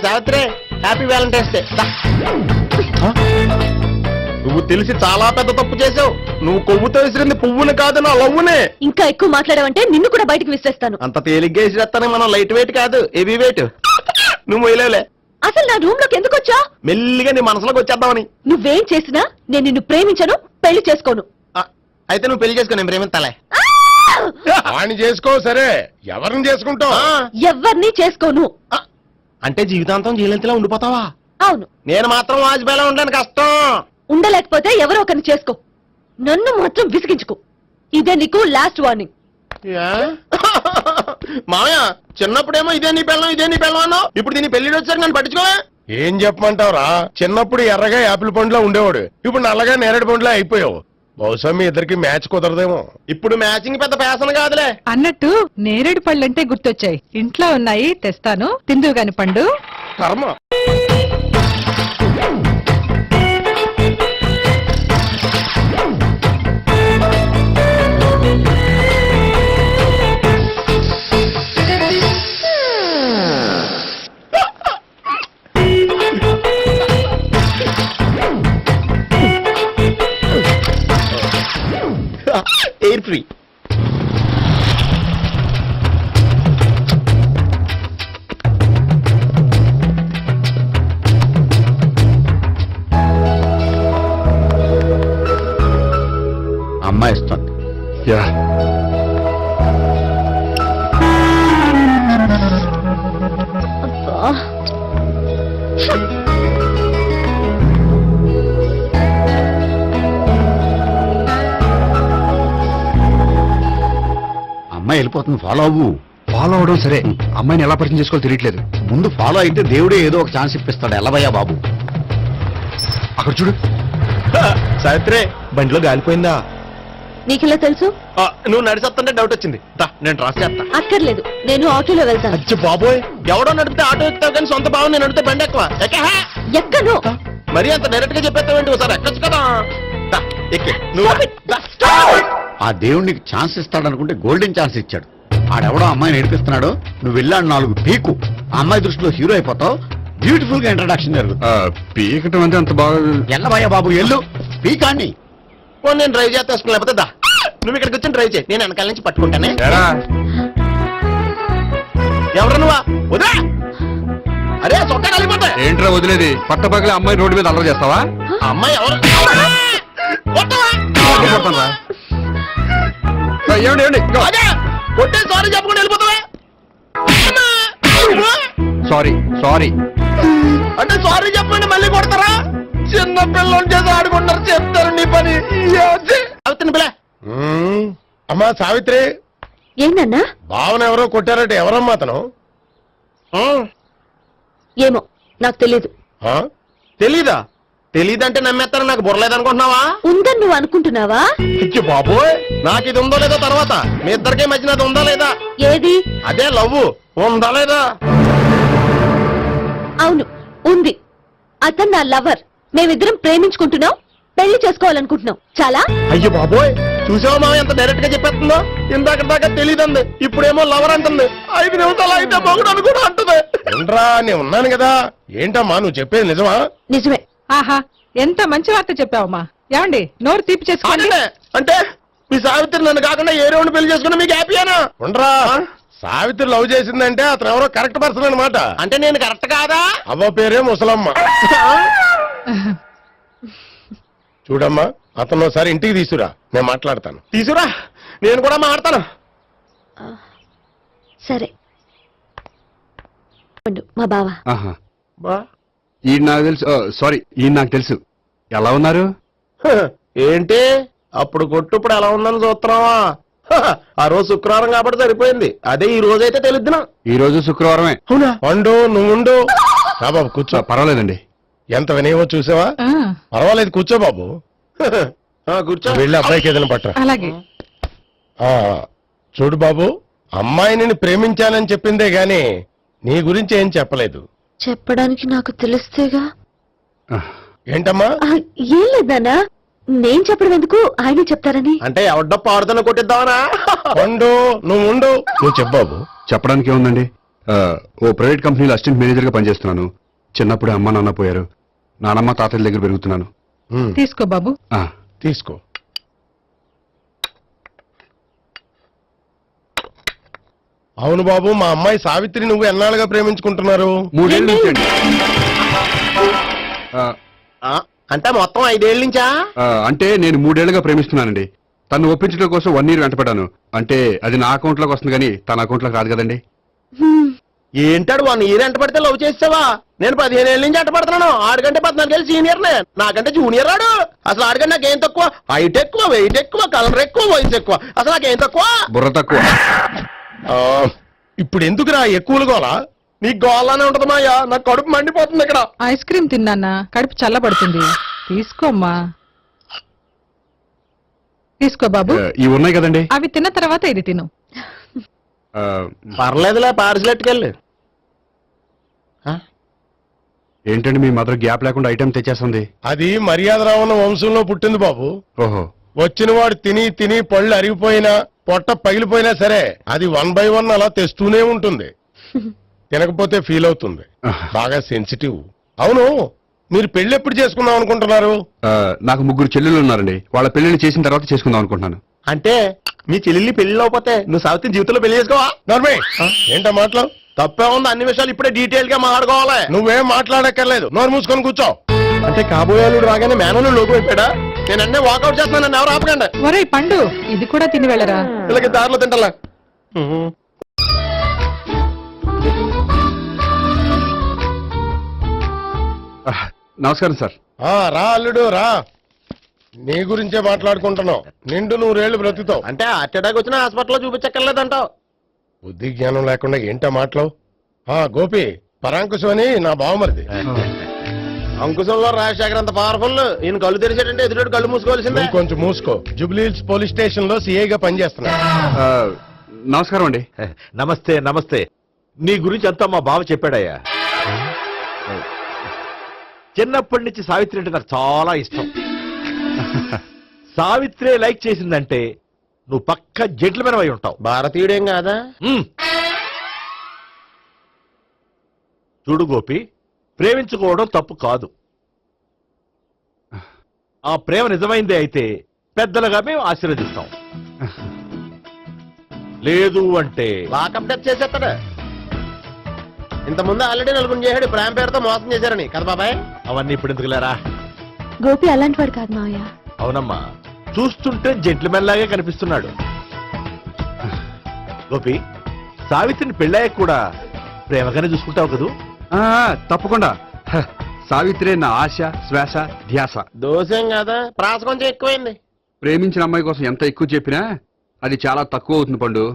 Savitri, happy Valentine's day. నువ్వు తెలిసి చాలా పెద్ద తప్పు చేసావు. నువ్వు కొవ్వుతో విసిరింది పువ్వుని కాదు, నా లవ్వునే. ఇంకా ఎక్కువ మాట్లాడావంటే నిన్ను కూడా బయటకు విసిరేస్తాను. అంత తేలిగ్గా విసిరేస్తానే, మనం లైట్ వెయిట్ కాదు, హెవీ వెయిట్. నువ్వు మొయ్యలేవులే. అసలు నా రూమ్ లోకి ఎందుకు వచ్చా? మెల్లిగా నీ మనసులోకి వచ్చేద్దామని. నువ్వేం చేసినా నేను నిన్ను ప్రేమించను, పెళ్లి చేసుకోను. అయితే నువ్వు పెళ్లి చేసుకో, నేను ప్రేమిస్తాలే. వాణ్ణి చేసుకో. సరే, ఎవరిని చేసుకుంటావు? ఎవరిని చేసుకోను. అంటే జీవితాంతం జీలంతిలా ఉండిపోతావా? అవును. నేను మాత్రం వాజ్పేయిలా ఉండడానికి కష్టం. ఉండలేకపోతే ఎవరో ఒకరిని చేసుకో, నన్ను మాత్రం విసిగించుకో. ఇదే నీకు లాస్ట్ వార్నింగ్. మామయ్య, చిన్నప్పుడేమో ఇదే నీ పెళ్ళం అన్నావు, ఇప్పుడు దీని పెళ్లి వచ్చారు నన్ను పట్టించుకోవా? ఏం చెప్పమంటావురా? చిన్నప్పుడు ఎర్రగా యాపిల్ పండులా ఉండేవాడు, ఇప్పుడు నల్లగా నేరేడు పండులా అయిపోయావు. బహుశా మీ ఇద్దరికి మ్యాచ్ కుదరదేమో. ఇప్పుడు మ్యాచింగ్ పెద్ద ఫ్యాషన్ కాదులే. అన్నట్టు నేరేడు పళ్ళంటే గుర్తొచ్చాయి. ఇంట్లో ఉన్నాయి, తెస్తాను, తిందువు గాని పండు. కర్మ. Air free. అమ్మాయి ఇస్తుంది. అమ్మాయి వెళ్ళిపోతుంది, ఫాలో అవ్వు. ఫాలో అవడం సరే, అమ్మాయిని ఎలా పరిచయం చేసుకోవాలో తెలియట్లేదు. ముందు ఫాలో అయితే దేవుడే ఏదో ఒక ఛాన్స్ ఇప్పిస్తాడు. ఎలవయ్యా బాబు. అక్కడ చూడు. సావిత్రి, బండిలో గాలిపోయిందా? నీకెలా తెలుసు? నువ్వు నడిచేస్తుంటే డౌట్ వచ్చింది. నేను రాసి చేస్తా. అక్కర్లేదు, నేను ఆటోలో వెళ్తాను. అచ్చి బాబోయ్, ఎవడో నడిపితే ఆటో ఎక్కుతావు కానీ సొంత భావం నేను నడిపితే బండి ఎక్కువ. ఎక్కను. మరి అంత డైరెక్ట్ గా చెప్పేస్తావేంటి? ఒకసారి ఎక్కొచ్చు కదా. ఆ దేవుడికి ఛాన్స్ ఇస్తాడనుకుంటే గోల్డెన్ ఛాన్స్ ఇచ్చాడు. ఆడెవడో అమ్మాయిని ఏడిపిస్తున్నాడు, నువ్వు వెళ్ళాడు 4 పీకు. ఆ అమ్మాయి దృష్టిలో హీరో అయిపోతావు. బ్యూటిఫుల్ గా ఇంట్రడక్షన్ జరుగుతుంది. పీకటం అంటే అంత బాగా. ఎల్లబయ్యా బాబు, ఎల్లు పీకాన్ని. నేను డ్రైవ్ చేస్తాను, లేకపోతే దా నువ్వు ఇక్కడికి వచ్చి డ్రైవ్ చేయి, నేను వెనకాల నుంచి పట్టుకుంటానే. ఎవరు నువ్వా? వదిలే. అరే చొక్కా కలిగిపోతా. ఏంట్రా వదిలేది? పట్టపగలే అమ్మాయి రోడ్డు మీద అల్లరి చేస్తావా? అమ్మాయి ఎవరు? కొట్టే సారీ చెప్పకుండా వెళ్ళిపోతావా? సారీ సారీ అంటే సారీ చెప్పండి మళ్ళీ కొడతారా? చిన్న పిల్లలు చేసి ఆడుకుంటారు, చెప్తారు నీ పని. అవుతుంది పిల్ల. అమ్మా సావిత్రి, ఏంటన్నా? భావన ఎవరో కొట్టారంటే ఎవరమ్మా అతను? ఏమో నాకు తెలీదు. తెలీదా? తెలీదంటే నమ్మేస్తారని నాకు బుర్రలేదనుకుంటున్నావా? ఉందని నువ్వు అనుకుంటున్నావా? బాబోయ్, నాకు ఇది ఉందో లేదో తర్వాత. మీ ఇద్దరికే మధ్యన అది ఉందా లేదా? ఏది? అదే లవ్ ఉందా లేదా? అవును, ఉంది. అతను నా లవర్. మేమిద్దరం ప్రేమించుకుంటున్నాం, పెళ్లి చేసుకోవాలనుకుంటున్నాం. చాలా. అయ్యో బాబోయ్, చూసావా మామ ఎంత డైరెక్ట్ గా చెప్పేస్తుందో? ఇందాక దాకా తెలీదండి, ఇప్పుడేమో లవర్ అంటుంది. 5 నిమిషాలు అయితే మొగుడు అని కూడా అంటుంది. ఏంట్రా, నేను ఉన్నాను కదా. ఏంటమ్మా నువ్వు చెప్పేది నిజమా? నిజమే. ఆహా, ఎంత మంచి వార్త చెప్పావమ్మా. ఏమండి, నోరు తీపి చేసుకోండి. అంటే మీ సావిత్రి నన్ను కాకుండా ఏ రౌండ్ పెళ్లి చేసుకున్నా మీకు హ్యాపీయేనా? ఉండరా, సావిత్రి లవ్ చేసిందంటే అతను ఎవరో కరెక్ట్ పర్సన్ అనమాట. అంటే నేను కరెక్ట్ కాదా? అవ్వ పేరే ముసలమ్మ. చూడమ్మా, అతను ఒకసారి ఇంటికి తీసుకురా, నేను మాట్లాడతాను. తీసుకురా, నేను కూడా మాట్లాడతాను. సరే. మా బావ. ఈ నాకు తెలుసు. సారీ, ఈ నాకు తెలుసు. ఎలా ఉన్నారు? ఏంటి అప్పుడు కొట్టు ఇప్పుడు ఎలా ఉందని చూస్తున్నావా? ఆ రోజు శుక్రవారం కాబట్టి సరిపోయింది. అదే ఈ రోజు అయితే తెలుద్దునా. ఈ రోజు శుక్రవారమే. అవునా? పండు నువ్వుండు. బాబు కూర్చో. పర్వాలేదండి. ఎంత వినయమో చూసావా? పర్వాలేదు, కూర్చో బాబు. కూర్చో. వెళ్ళి అబ్బాయికి ఏదైనా పట్ట. అలాగే. చూడు బాబు, అమ్మాయిని ప్రేమించానని చెప్పిందే గాని నీ గురించి ఏం చెప్పలేదు. చెప్పడానికి నాకు తెలిస్తేగా. ఏంటమ్మా? ఏం లేదన్నా, నేను చెప్పడం ఎందుకు, ఆయన చెప్తారని. అంటే ఎవడ్డో పాడుతున్న కొట్టిద్దామనా? పండు నువ్వు ఉండు, నువ్వు చెప్పాబు. చెప్పడానికి ఏముందండి, ఓ ప్రైవేట్ కంపెనీలో అసిస్టెంట్ మేనేజర్ గా పనిచేస్తున్నాను. చిన్నప్పుడే అమ్మ నాన్న పోయారు. నానమ్మ తాతయ్య దగ్గర పెరుగుతున్నాను. తీసుకో బాబు. ఆ, తీసుకో. అవును బాబు, మా అమ్మాయి సావిత్రి నువ్వు ఎన్నాళ్ళుగా ప్రేమించుకుంటున్నారు? 3 ఏళ్ళ నుంచి అండి. అంటే మొత్తం 5 ఏళ్ళ నుంచా? అంటే నేను 3 ఏళ్లుగా ప్రేమిస్తున్నానండి. తను ఒప్పించడం కోసం 1 year వెంటపడ్డాను. అంటే అది నా అకౌంట్ లోకి వస్తుంది కానీ తన అకౌంట్ లోకి రాదు కదండి. ఏంటాడు 1 year ఎంట పడితే లవ్ చేసావా? నేను 15 ఏళ్ళ నుంచి ఎంట పడుతున్నాను. ఆడికంటే 14 ఏళ్ళు సీనియర్ నే, నాకంటే జూనియర్ రాడు. అసలు ఆడికంటే నాకేం తక్కువ? హైట్ ఎక్కువ, వెయిట్ ఎక్కువ, కలర్ ఎక్కువ, వయసు ఎక్కువ. అసలు నాకేం తక్కువ? బుర్ర తక్కువ. ఇప్పుడు ఎందుకురా ఎక్కువలు గోలా? నీకు గోళ్ళనే ఉంటది మాయా, నాకు కడుపు మండిపోతుంది ఇక్కడ. ఐస్ క్రీమ్ తిన్నానా, కడుపు చల్లబడుతుంది. తీసుకోమ్మా. తీసుకో బాబు. ఇవి ఉన్నాయి కదండి. అవి తిన్న తర్వాత ఇది తిను. ఆ, పర్లేదులే, పార్సిల్ ఎట్టుకెళ్ళి. ఏంటండి మీ మదర్ గ్యాప్ లేకుండా ఐటెం తెచ్చేస్తుంది? అది మర్యాద రావణ వంశంలో పుట్టింది బాబు. ఓహో. వచ్చిన వాడు తిని తిని పళ్ళు అరిగిపోయినా పొట్ట పగిలిపోయినా సరే అది 1 by 1 అలా తెస్తూనే ఉంటుంది. తినకపోతే ఫీల్ అవుతుంది. బాగా సెన్సిటివ్. అవును, మీరు పెళ్లి ఎప్పుడు చేసుకుందాం అనుకుంటున్నారు? నాకు 3 చెల్లెళ్ళు ఉన్నారండి. వాళ్ళ పెళ్లిని చేసిన తర్వాత చేసుకుందాం అనుకుంటున్నాను. అంటే మీ చెల్లెల్ని పెళ్లి లేకపోతే నువ్వు సావిత్రి జీవితంలో పెళ్లి చేసుకోవా? నర్మే ఏంటా మాటలు? తప్పే ఉంది, అన్ని విషయాలు ఇప్పుడే డీటెయిల్ గా మాట్లాడుకోవాలి. నువ్వేం మాట్లాడక్కర్లేదు, నోరు మూసుకొని కూర్చో. అంటే కాబోయేవాళ్ళు రాగానే మేనలు లోకి అయిపోయాడా? నేను అన్నీ వాకౌట్ చేస్తున్నాను, నన్ను ఎవరు ఆపకండి. ఒరేయ్ పండు, ఇది కూడా తిని వెళ్ళరా. వీళ్ళకి దారిలో తింటలా. నమస్కారం సార్. రా అల్లుడు రా. నీ గురించే మాట్లాడుకుంటున్నావు. నిండు 100 ఏళ్ళు బ్రతుకుతావు. అంటే హార్ట్ అటాక్ వచ్చిన హాస్పిటల్లో చూపించక్కర్లేదంటావు. బుద్ధి జ్ఞానం లేకుండా ఏంటా మాటలు? గోపి, పరాంకుశం అని నా బావమరిది. అంకుశంలో రాజశేఖర్ అంత పవర్ఫుల్. ఈయన కళ్ళు తెరిచాడంటే ఎదురు కళ్ళు మూసుకోవాల్సిందే. నువ్వు కొంచెం మూసుకో. జూబ్లీహిల్స్ పోలీస్ స్టేషన్ లో సిఐగా పనిచేస్తున్నా. నమస్కారం అండి. నమస్తే నమస్తే. నీ గురించి అంతా మా బావ చెప్పాడయ్యా. చిన్నప్పటి నుంచి సావిత్రి అంటే నాకు చాలా ఇష్టం. సావిత్రే లైక్ చేసిందంటే నువ్వు పక్క జెంట్లమెన్ అయి ఉంటావు. భారతీయుడేం కాదా? చూడు గోపి, ప్రేమించుకోవడం తప్పు కాదు. ఆ ప్రేమ నిజమైందే అయితే పెద్దలుగా మేము ఆశీర్వదిస్తాం. లేదు అంటే లాకప్ డెత్ చేసేస్తాడు. ఇంతకుముందు ఆల్రెడీ 4 చేశాడు ప్రేమ పేరుతో మోసం చేశారని కదా బాబాయ్. అవన్నీ ఇప్పుడు ఎందుకులేరా. గోపి అలాంటి వాడు కాదు మావయ్య. అవునమ్మా, చూస్తుంటే జెంట్లమెన్ లాగే కనిపిస్తున్నాడు. గోపి, సావిత్రిని పెళ్ళాక కూడా ప్రేమగానే చూసుకుంటావు కదూ? తప్పకుండా. సావిత్రే నా ఆశ, శ్వాస, ధ్యాస. దోషం కదా, ప్రాస కొంచెం ఎక్కువైంది. ప్రేమించిన అమ్మాయి కోసం ఎంత ఎక్కువ చెప్పినా అది చాలా తక్కువ అవుతుంది పండు.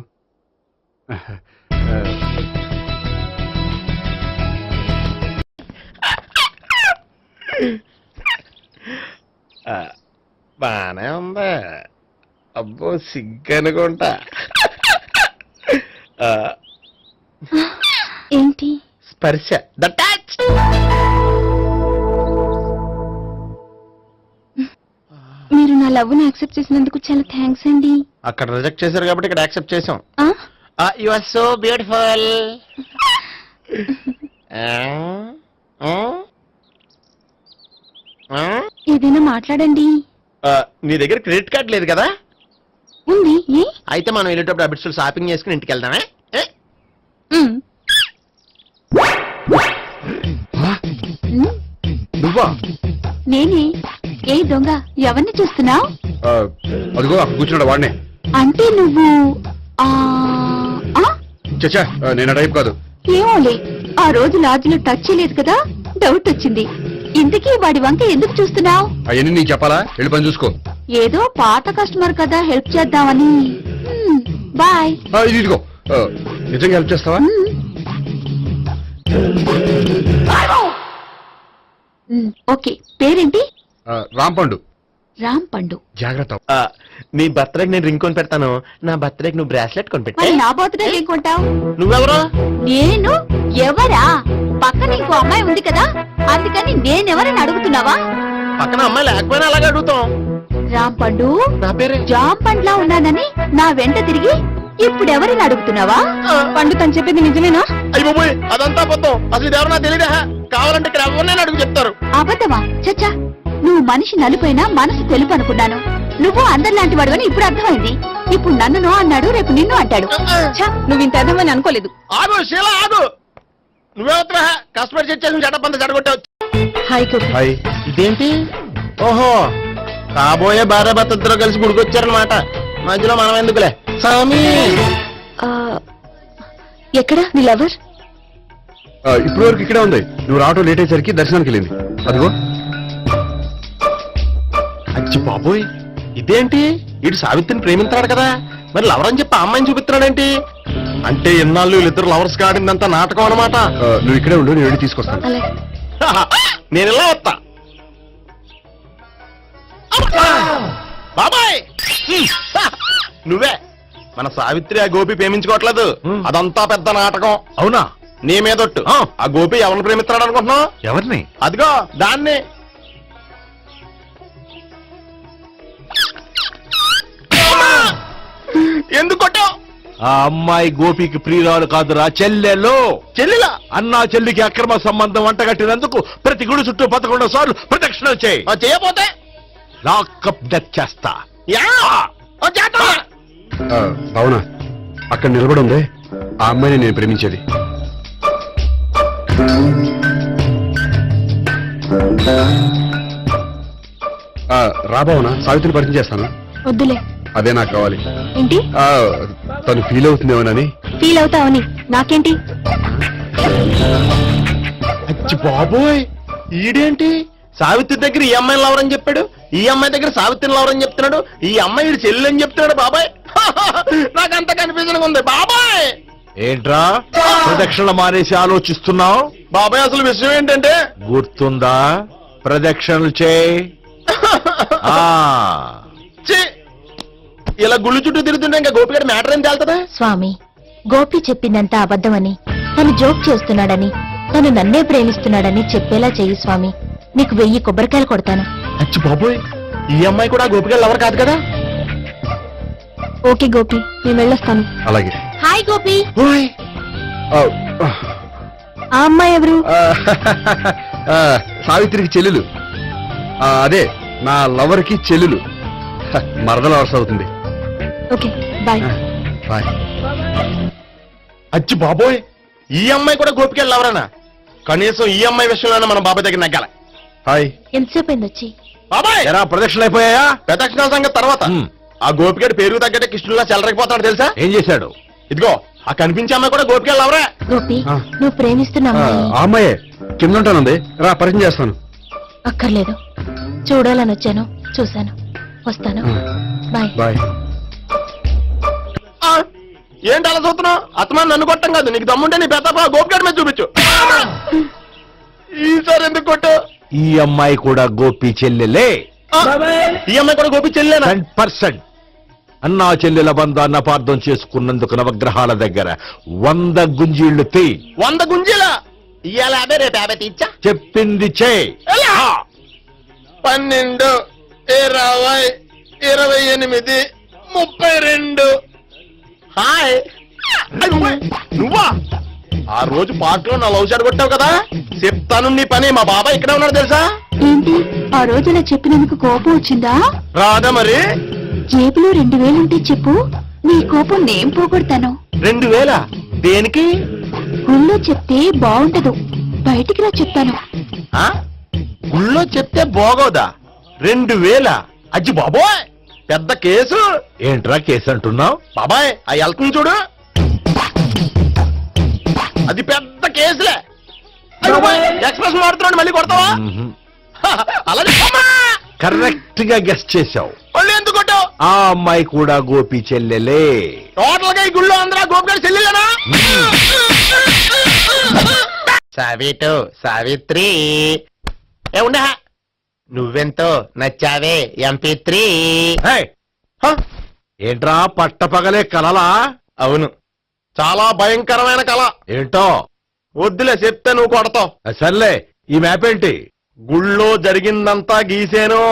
బానే ఉందా? అబ్బో సిగ్గనుకుంటా. ఏంటి? స్పర్శ, ద టచ్. మీరు నా లవ్ ని యాక్సెప్ట్ చేసినందుకు చాలా థ్యాంక్స్ అండి. అక్కడ రిజెక్ట్ చేశారు కాబట్టి ఇక్కడ యాక్సెప్ట్ చేసాం. ఆ? You are so beautiful. ఏదైనా మాట్లాడండి. నీ దగ్గర క్రెడిట్ కార్డ్ లేదు కదా? ఉంది. ఏ? అయితే మనం వెళ్ళేటప్పుడు అబిట్స్ షాపింగ్ చేసుకుని ఇంటికి వెళ్దామే. ఉమ్. నువ్వా? నేనే. ఏ దొంగ, ఎవరిని చూస్తున్నావు? అదిగో అక్కడ కూర్చున్నాడు వాడినే. అంటే నువ్వు ఆ ఆ? చచ్చా, నేను టైప్ కాదు. ఏమోలే, ఆ రోజు లాడ్జిలో టచ్ చేయలేదు కదా, డౌట్ వచ్చింది. ఇంతకీ వాడి వంక ఎందుకు చూస్తున్నావు? అవన్నీ నీకు చెప్పాలా? వెళ్ళి పని చూసుకో. ఏదో పాత కస్టమర్ కదా, హెల్ప్ చేద్దామని. బాయ్. ఇదిగో, నిజంగా హెల్ప్ చేస్తావా? ఓకే. పేరేంటి? రాంపండు. రామ్ పండు. జాగ్రత్త. నీ బర్త్డేకి నేను రింగ్ కొని పెడతాను, నా బర్త్డేకి నువ్వు బ్రాస్లెట్ కొని పెట్టే. మరి నా బర్త్డే ఏం కొంటావు? నువ్వెవరు? నేను ఎవరా? పక్కన ఇంకో అమ్మాయి ఉంది కదా, అందుకని నేనెవరని అడుగుతున్నావా? పక్కన అమ్మాయి లేకపోయినా అలాగే అడుగుతాం. రాంపండు నా పేరే జామ్ పండ్లా ఉన్నానని నా వెంట తిరిగి ఇప్పుడెవరిని అడుగుతున్నావా? పండు తను చెప్పింది నిజమేనా? అయ్యి బాబోయ్ అదంతా అబద్ధం. అసలు ఇది ఎవరన్నా తెలియదా? కావాలంటే ఇక్కడ ఎవరినైనా అడుగు చెప్తారు. అబద్ధమా? చచ్చా, నువ్వు మనిషి నలుపైనా మనసు తెలుపు అనుకున్నాను. నువ్వు అందరిలాంటి వాడువని ఇప్పుడు అర్థమైంది. ఇప్పుడు నన్ను అన్నాడు, రేపు నిన్ను అంటాడు. నువ్వు ఇంత అర్థమని అనుకోలేదు. ఆగు శీల ఆగు. నువ్వేవత్తరా కస్టమర్ చెక్ చేసి చెడ్డ జరగొట్టావు. హాయ్ గోపి. హాయ్. ఇదేంటి? ఓహో కాబోయే భార్య భర్తతో కలిసి గుడికొచ్చారనమాట. మధ్యలో మనం ఎందుకులే స్వామి. ఎక్కడ నీ లవర్? ఇప్పటి వరకు ఇక్కడే ఉంది. నువ్వు రావటం లేట్ అయ్యేసరికి దర్శనానికి వెళ్ళింది. అదిగో. అచ్చి బాబోయ్ ఇదేంటి? ఇటు సావిత్రిని ప్రేమించాడు కదా, మరి లవర్ అని చెప్పి ఆ అమ్మాయిని చూపిస్తున్నాడేంటి? అంటే ఎన్నాళ్ళు వీళ్ళిద్దరు లవర్స్ కాడిందంతా నాటకం అనమాట. నువ్వు ఇక్కడే ఉండు, నేను వెళ్ళి తీసుకొస్తాను. అలాగే. నేను ఇలా వస్తా. బాబాయ్ నువ్వే మన సావిత్రి ఆ గోపి ప్రేమించుకోవట్లేదు. అదంతా పెద్ద నాటకం. అవునా? నీ మీదొట్టు. ఆ గోపి ఎవరిని ప్రేమిస్తున్నాడు అనుకుంటున్నావు? ఎవరిని? అదిగో దాన్ని. ఎందుకు కొట్టావు? ఆ అమ్మాయి గోపికి ప్రియురాలు కాదురా, చెల్లెలు. చెల్లిలా? అన్నా చెల్లికి అక్రమ సంబంధం వంటగట్టినందుకు ప్రతి గుడి చుట్టూ 11 సార్లు ప్రదక్షిణలు చేయి. చేయపోతే లాకప్ డెత్ చేస్తా. యా! ఓ చేద్దాం. అవునా? అక్కడ నిలబడి ఉంది ఆ అమ్మాయిని నేను ప్రేమించేది. రాబావునా? సావిత్రిని పరిచయం చేస్తాను. వద్దులే. అదే నాకు కావాలి. ఏంటి? తను ఫీల్ అవుతుందేమోనని. ఫీల్ అవుతావని నాకేంటి? అచ్చి బాబోయ్ ఈడేంటి సావిత్రి దగ్గర ఈ అమ్మాయిని లవర్ అని చెప్పాడు, ఈ అమ్మాయి దగ్గర సావిత్రిని లవర్ అని చెప్తున్నాడు, ఈ అమ్మాయి ఈడు చెల్లి అని చెప్తున్నాడు. బాబాయ్ నాకంత కన్ఫ్యూజన్ ఉంది బాబాయ్. ఏంట్రా ప్రదక్షిణ మానేసి ఆలోచిస్తున్నావు? బాబాయ్ అసలు విషయం ఏంటంటే గుర్తుందా? ప్రదక్షిణలు చేయి. ఛీ, ఇలా గుళ్ళు చుట్టూ తిరుగుతుంటే ఇంకా గోపిగడ మ్యాటర్ ఏం తేలుతుందా? స్వామి, గోపి చెప్పిందంతా అబద్ధమని, తను జోక్ చేస్తున్నాడని, తను నన్నే ప్రేమిస్తున్నాడని చెప్పేలా చెయ్యి స్వామి. నీకు 1000 కొబ్బరికాయలు కొడతాను. అచ్చి బాబోయ్ ఈ అమ్మాయి కూడా గోపిగడ లవర్ కాదు కదా? ఓకే గోపి, నేను వెళ్ళొస్తాను. అలాగే. హాయ్ గోపి. ఓయ్ ఆ అమ్మాయి ఎవరు? సావిత్రికి చెల్లెలు. అదే నా లవర్కి చెల్లెలు. మరద లవర్స్ అవుతుంది. Okay bye. బాయ్. అచ్చి బాబోయ్ ఈ అమ్మాయి కూడా గోపిగడ లవరేనా? కనీసం ఈ అమ్మాయి విషయంలోనే మన బాబాయ్ దగ్గర నగ్గాల. హాయ్. ఎంతసేపు అయింది వచ్చి? బాబాయ్ ఎరా ప్రదక్షిణలు అయిపోయాయా? ప్రదక్షిణాల సంగతి తర్వాత. ఆ గోపిగడ పేరు తగ్గట్టే కృష్ణులా చెలరకపోతాడు తెలుసా? ఏం చేశాడు? ఇదిగో ఆ కనిపించే అమ్మాయి కూడా గోపిగడ లవరే. గోపి, ఆ. నువ్వు ప్రేమిస్తున్న అమ్మాయి ఆ అమ్మాయే కింద ఉంటానుంది. రా పరిచయం చేస్తాను. అక్కర్లేదు. చూడాలని వచ్చాను, చూశాను, వస్తాను. బాయ్. బాయ్. ఏంటి అలా చూస్తున్నావు? అత్తమాని నన్ను కొట్టం కాదు, నీకు దమ్ముంటే నీ పెద్ద గోపిగడ మీద చూపించు. ఈసారి ఎందుకు కొట్టు? ఈ అమ్మాయి కూడా గోపి చెల్లెలే. ఈ అమ్మాయి కూడా గోపి చెల్లేనా? 100%. అన్నా చెల్లెల బంధాన్ని అపార్థం చేసుకున్నందుకు నవగ్రహాల దగ్గర 100 గుంజీళ్లు తీ. 100 గుంజీలా? ఇవాళ 50 రేపు 50 తీచ్చా. చెప్పింది చే. 12, 20, 28, 32. హాయ్. నువ్వా? ఆ రోజు పార్క్ లో నా లవ్ షాట్ కొట్టావు కదా, చెప్తాను నీ పని. మా బాబాయ్ ఇక్కడే ఉన్నాడు తెలుసా? ఏంటి ఆ రోజు ఇలా చెప్పినందుకు కోపం వచ్చిందా? రాదా మరి? జేబులో 2000 ఉంటే చెప్పు, నీ కోపం నేను పోగొడతాను. 2000 దేనికి? గుళ్ళో చెప్తే బాగుంటదు, బయటికి రా చెప్తాను. ఆ? గుళ్ళో చెప్తే బాగోదా? 2000? అజ్జి బాబోయ్ పెద్ద కేసు. ఏంట్రా కేసు అంటున్నావు? బాబాయ్ ఆ వెళ్తుంది చూడు, అది పెద్ద కేసులే. ఎక్స్ప్రెస్ మారుతున్నాడు, మళ్ళీ కొడతావా? అలాగే కరెక్ట్ గా గెస్ట్ చేశావు. మళ్ళీ ఎందుకు కొట్టావు? ఆ అమ్మాయి కూడా గోపి చెల్లెలే. టోటల్ గా ఈ గుళ్ళో అందరూ గోపిగారు చెల్లెలేనా? సావిటు సావిత్రి ఏ ఉండే నువ్వెంతో నచ్చావే MP3. హే! ఏంట్రా పట్టపగలే కలలా? అవును, చాలా భయంకరమైన కళ. ఏంటో వద్దులే చెప్తే నువ్వు కొడతావు. సర్లే, ఈ మ్యాప్ ఏంటి? గుళ్ళో జరిగిందంతా గీసేను.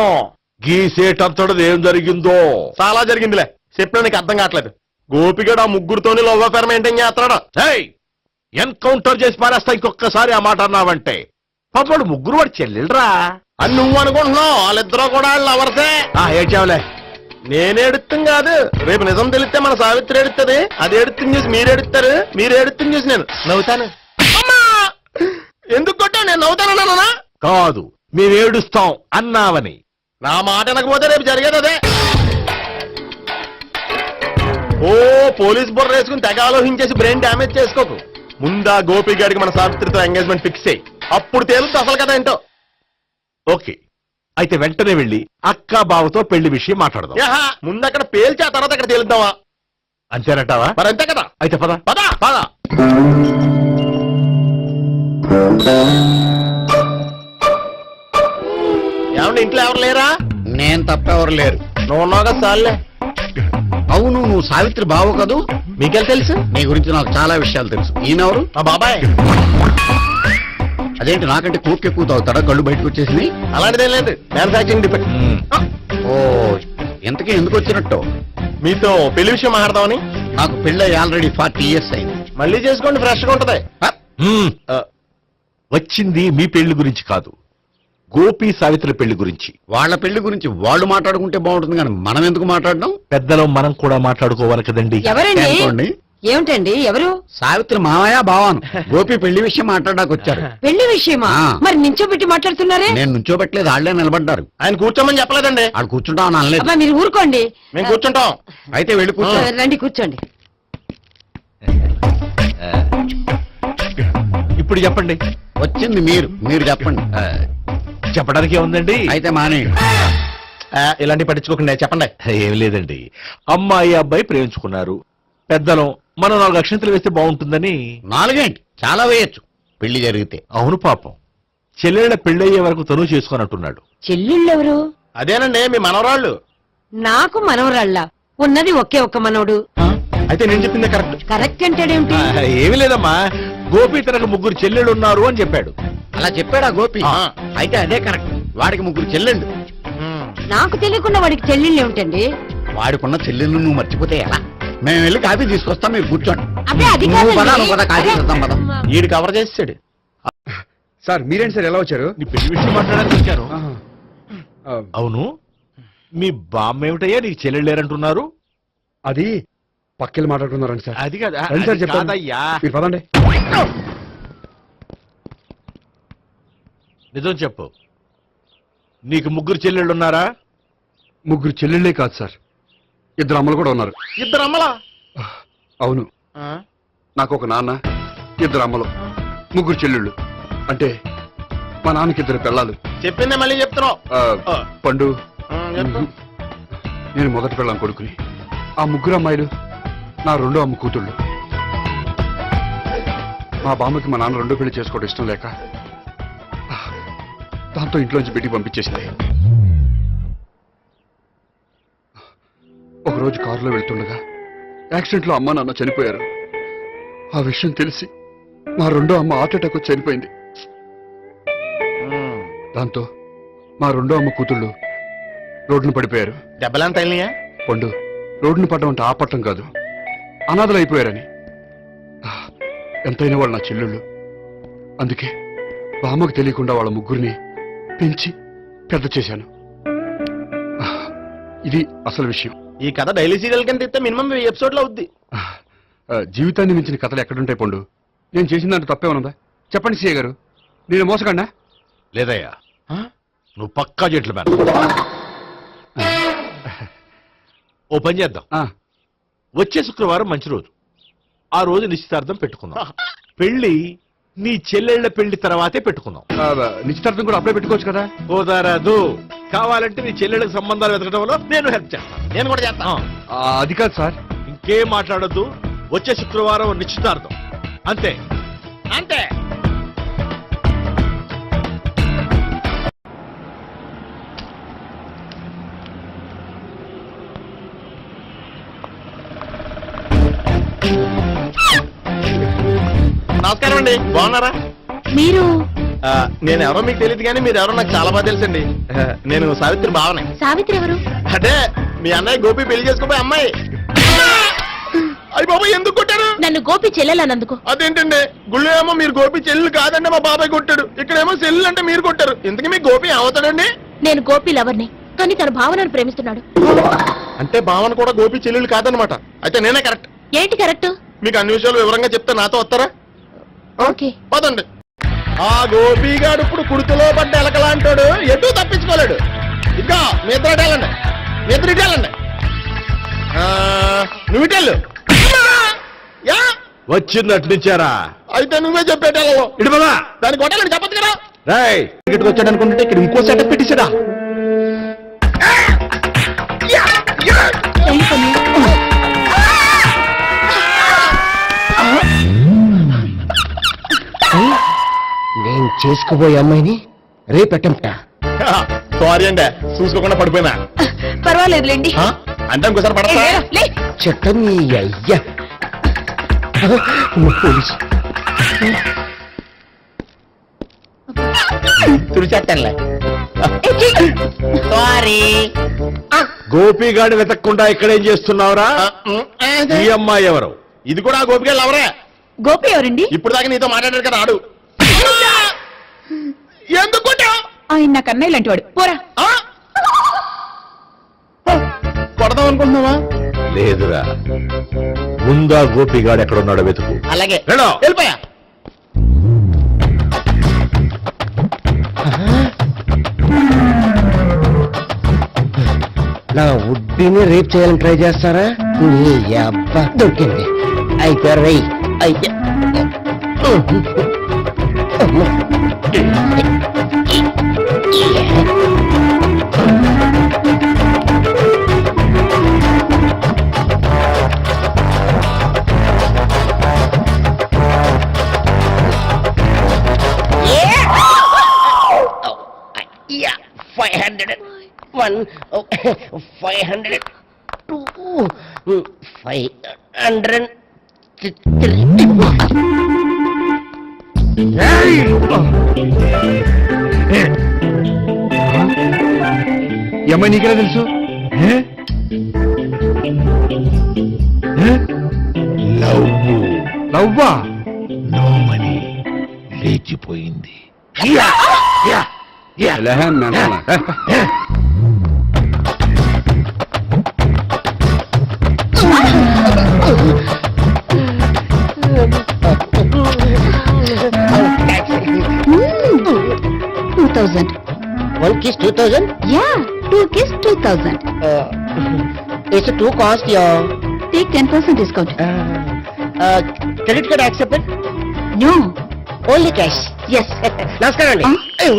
గీసేటంతటది ఏం జరిగిందో చాలా జరిగిందిలే చెప్పినా నీకు అర్థం కావట్లేదు గోపిగడు ఆ ముగ్గురుతోని లవ్ అఫేర్ మెయింటైన్ చేస్తున్నాడు. ఎన్కౌంటర్ చేసి పారేస్తా ఇంకొకసారి ఆ మాట అన్నావంటే. పాపడు ముగ్గురు వాడు చెల్లెలరా. అని నువ్వు అనుకుంటున్నావు వాళ్ళిద్దరూ కూడా లవర్సే. ఏడ్చావులే. నేను ఎడుతాం కాదు, రేపు నిజం తెలిస్తే మన సావిత్రి ఎడుతుంది. అది ఎడుతుంది చూసి మీరు ఎడుతారు, మీరు ఎడుతుంది చూసి నేను నవ్వుతాను. అమ్మా! ఎందుకు కొట్టా? నేను నవ్వుతానన్నా? కాదు, మేమేడుస్తాం అన్నావని. నా మాట అనకపోతే రేపు జరిగేది అదే. ఓ పోలీస్ బుర్ర వేసుకుని తెగ ఆలోచించేసి బ్రెయిన్ డ్యామేజ్ చేసుకోకు. ముందా గోపి గారికి మన సావిత్రితో ఎంగేజ్మెంట్ ఫిక్స్ అయ్యి అప్పుడు తేలుతుంది అసలు కదా ఏంటో. ఓకే, అయితే వెంటనే వెళ్ళి అక్క బావతో పెళ్లి విషయం మాట్లాడదాం. యహా, ముందు అక్కడ పేల్చి ఆ తర్వాత అక్కడ తేలుద్దామా? అంతేనంటావా? మరి అంతే కదా. అయితే పద పద పద. ఏమండి ఇంట్లో ఎవరు లేరా? నేను తప్పెవరు లేరు. నువ్వు ఉన్నావు కదా సార్లే. అవును, నువ్వు సావిత్రి బావు కదూ? మీకెళ్ళి తెలుసు? నీ గురించి నాకు చాలా విషయాలు తెలుసు. ఈయనెవరు? మా బాబాయ్. అదేంటి నాకంటే కూక్ ఎక్కువ తాగుతాడా? కళ్ళు బయటకు వచ్చేసింది. అలాంటిదేం లేదు, మ్యానుఫాక్చరింగ్ డిఫెక్ట్. ఓ, ఇంతకీ ఎందుకు వచ్చినట్టు? మీతో పెళ్లి విషయం మాట్లాడదామని. నాకు పెళ్ళి ఆల్రెడీ 40 years అయింది. మళ్ళీ చేసుకోండి, ఫ్రెష్ గా ఉంటది. మ్మ్. వచ్చింది మీ పెళ్లి గురించి కాదు, గోపి సావిత్రి పెళ్లి గురించి. వాళ్ళ పెళ్లి గురించి వాళ్ళు మాట్లాడుకుంటే బాగుంటుంది, కానీ మనం ఎందుకు మాట్లాడడం? పెద్దలో మనం కూడా మాట్లాడుకోవాలి కదండి. ఎవరండి? అనుకోండి. ఏమిటండి? ఎవరు? సావిత్రి మామయ్య బావాను గోపి పెళ్లి విషయం మాట్లాడడానికి వచ్చారు. పెళ్లి విషయమా? ఆ. మరి నించోబెట్టి మాట్లాడుతున్నారే? నేను నుంచోబెట్టలేదు, వాళ్ళే నిలబడ్డారు. ఆయన కూర్చోమని చెప్పలేదండి. వాళ్ళు కూర్చుంటామని అనలేదు. అబ్బా మీరు ఊరుకోండి. మేము కూర్చుంటాం. అయితే వెళ్ళి కూర్చో. రండి కూర్చోండి. ఇప్పుడు చెప్పండి. వచ్చింది మీరు చెప్పండి. చెప్పడానికి ఏముందండి? అయితే మానే. ఇలాంటివి పట్టించుకోకుండా చెప్పండి. ఏం లేదండి, అమ్మాయి అబ్బాయి ప్రేమించుకున్నారు. పెద్దలం మనం 4 అక్షంతలు వేస్తే బాగుంటుందని. 4 ఏంటి, చాలా వేయచ్చు పెళ్లి జరిగితే. అవును పాపం, చెల్లెళ్ళ పెళ్ళయ్యే వరకు తను చేసుకున్నట్టున్నాడు. చెల్లెళ్ళెవరు? అదేనండి మీ మనవరాళ్ళు. నాకు మనవరాళ్ళ ఉన్నది ఒకే ఒక్క మనవడు. అయితే నేను చెప్పిందే కరెక్ట్. కరెక్ట్ అంటాడేమిటి? ఏమి లేదమ్మా, గోపి తనకు 3 చెల్లెళ్ళు ఉన్నారు అని చెప్పాడు. అలా చెప్పాడా గోపి? ఆ. అయితే అదే కరెక్ట్. వాడికి 3 చెల్లెళ్ళు. నాకు తెలియకుండా వాడికి చెల్లెళ్ళు ఏమిటండి? వాడికున్న చెల్లెళ్ళు నువ్వు మర్చిపోతే ఎలా? మేము వెళ్ళి కాఫీ తీసుకొస్తాం, మీరు కూర్చోండి. అబ్బే అది నువ్వు పద, కాదండి. నువ్వు పద, కాఫీ చేద్దాం పద. ఈడు కవర్ చేసాడు. సార్ మీరేంటి సార్ ఎలా వచ్చారు? నీ పెళ్లి విషయం మాట్లాడడానికి వచ్చాను. అవును, మీ బామ్మ ఏమిటయ్యా నీకు చెల్లెళ్ళు లేరంటున్నారు? అది పక్కెళ్ళి మాట్లాడుకున్నారండి సార్. అది కాదు, రండి సార్ అది చెప్తాను. కాదయ్యా. మీరు పదండి. నిజం చెప్పు, నీకు 3 చెల్లెళ్ళు ఉన్నారా? 3 చెల్లెళ్ళే కాదు సార్, 2 అమ్మలు కూడా ఉన్నారు. ఇద్దరు అమ్మలా? అవును, నాకు ఒక నాన్న, 2 అమ్మలు, 3 చెల్లెళ్ళు. అంటే మా నాన్నకి 2 పిల్లలు. చెప్పిందే మళ్ళీ చెప్తున్నావు. పండు, చెప్పు. నేను మొదటి పిల్లని కొడుకుని. ఆ 3 అమ్మాయిలు నా 2వ అమ్మ కూతుళ్ళు. మా బామ్మకి మా నాన్న 2వ పెళ్లి చేసుకోవడం ఇష్టం లేక దాంతో ఇంట్లోంచి బిడ్డికి పంపించేసింది. ఒకరోజు కారులో వెళ్తుండగా యాక్సిడెంట్లో అమ్మ నాన్న చనిపోయారు. ఆ విషయం తెలిసి మా 2వ అమ్మ హార్ట్ అటాక్ వచ్చి చనిపోయింది. దాంతో మా 2వ అమ్మ కూతుళ్ళు రోడ్డును పడిపోయారు. దెబ్బలంత అయినాయా? పండు, రోడ్డును పడ్డం అంటే ఆపట్టం కాదు, అనాథలు అయిపోయారని. ఎంతైనా వాళ్ళు నా చెల్లెళ్ళు. అందుకే బామ్మకు తెలియకుండా వాళ్ళ 3 పెంచి పెద్ద చేశాను. ఇది అసలు విషయం. ఈ కథ డైలీ సీరియల్ కింద ఇస్తే మినిమం ఎపిసోడ్ లో అవుద్ది. జీవితాన్ని మించిన కథలు ఎక్కడుంటాయి పండు? నేను చేసిన దాంట్లో తప్పేమనుందా? చెప్పండి సీఏ గారు, నేను మోసగండా? లేదయ్యా, నువ్వు పక్కా చెట్లు మేన. ఓ పని చేద్దాం, వచ్చే శుక్రవారం మంచి రోజు, ఆ రోజు నిశ్చితార్థం పెట్టుకుందాం. పెళ్లి నీ చెల్లెళ్ల పెళ్లి తర్వాతే పెట్టుకుందాం. నిశ్చితార్థం కూడా అప్పుడే పెట్టుకోవచ్చు కదా? కుదరదు, కావాలంటే నీ చెల్లెళ్ళకి సంబంధాలు వెతకడంలో నేను హెల్ప్ చేస్తాను. నేను కూడా చేస్తా. అది కాదు సార్. ఇంకేం మాట్లాడొద్దు, వచ్చే శుక్రవారం నిశ్చితార్థం, అంతే అంతే. నమస్కారం అండి, బాగున్నారా? మీరు నేను ఎవరో మీకు తెలియదు కానీ మీరు ఎవరో నాకు చాలా బాగా తెలుసండి. నేను సావిత్రి భావనే. సావిత్రి ఎవరు? అదే మీ అన్నయ్య గోపి పెళ్లి చేసుకోపోయి అమ్మాయి. అయ్యి బాబాయ్ ఎందుకు కొట్టారు? నన్ను గోపి చెల్లెలన్నందుకు. అదేంటండి గుళ్ళు ఏమో మీరు గోపి చెల్లెలు కాదంటే మా బాబాయ్ కొట్టాడు, ఇక్కడేమో చెల్లెలు అంటే మీరు కొట్టారు. ఇంతకీ మీ గోపి అవుతాడండి? నేను గోపి లవర్ని, కానీ తన భావనను ప్రేమిస్తున్నాడు. అంటే భావన కూడా గోపి చెల్లెలు కాదనమాట. అయితే నేనే కరెక్ట్. ఏంటి కరెక్ట్? మీకు అన్ని విషయాలు వివరంగా చెప్తే నాతో వస్తారా? ఓకే. పదండి. ఆ గోపిగాడు ఇప్పుడు కుడుతులో పడ్డ ఎలకలాంటాడు, ఎటు తప్పించుకోలేడు. ఇంకా మీ ఇద్దరు ఇటేళ్ళండి, మీ ఇద్దరు ఇటేళ్ళండి. నువ్వు ఇటెళ్ళు. యా వచ్చింది అట్నుంచారా? అయితే నువ్వే చెప్పేటెళ్ళలో ఇటు పద. దానికి కొట్టాలని చెప్పదు కదా. రేయ్, ఇక్కడికి వచ్చాడు అనుకుంటే ఇక్కడ ఇంకో సెటప్ పెట్టించడా? నేను చేసుకోబోయే అమ్మాయిని రేపెట్టంట. సారీ అండి, చూసుకోకుండా పడిపోయినా. పర్వాలేదులేండి. అంటే ఇంకోసారి పడతా. చెట్ట నీ అయ్యా పోలీసు తుడిచేస్తానులే. సారీ. గోపిగాడి వెతక్కుండా ఇక్కడేం చేస్తున్నావురా? ఈ అమ్మాయి ఎవరు? ఇది కూడా ఆ గోపిగాళ్ళు ఎవరే? గోపి ఎవరండి? ఇప్పుడు దాకా నీతో మాట్లాడారు కదా ఆడు. ఎందుకు కొట్టావ్? ఆయన నాకు అన్నయ్య లాంటి వాడు. పోరా. కొడదాం అనుకుంటున్నావా? లేదురా, ముందా గోపిగాడు ఎక్కడున్నాడో వెతుకు. అలాగే వెళ్ళు. వెళ్ళిపోయా. నా ఉడ్డిని రేప్ చేయాలని ట్రై చేస్తారా? నీ అబ్బా దొరికింది. అయిపోయారు రై. అయ్యా ఈ అమ్మాయి నీకెలా తెలుసు? లవ్వా? నోమని లేచిపోయింది. One kiss 2000? Yeah, 2 kiss 2000. It's a 2 cost, yeah. Take 10% discount. Credit card accepted? No. Only cash. Yes. నమస్కారం అండి. Hey.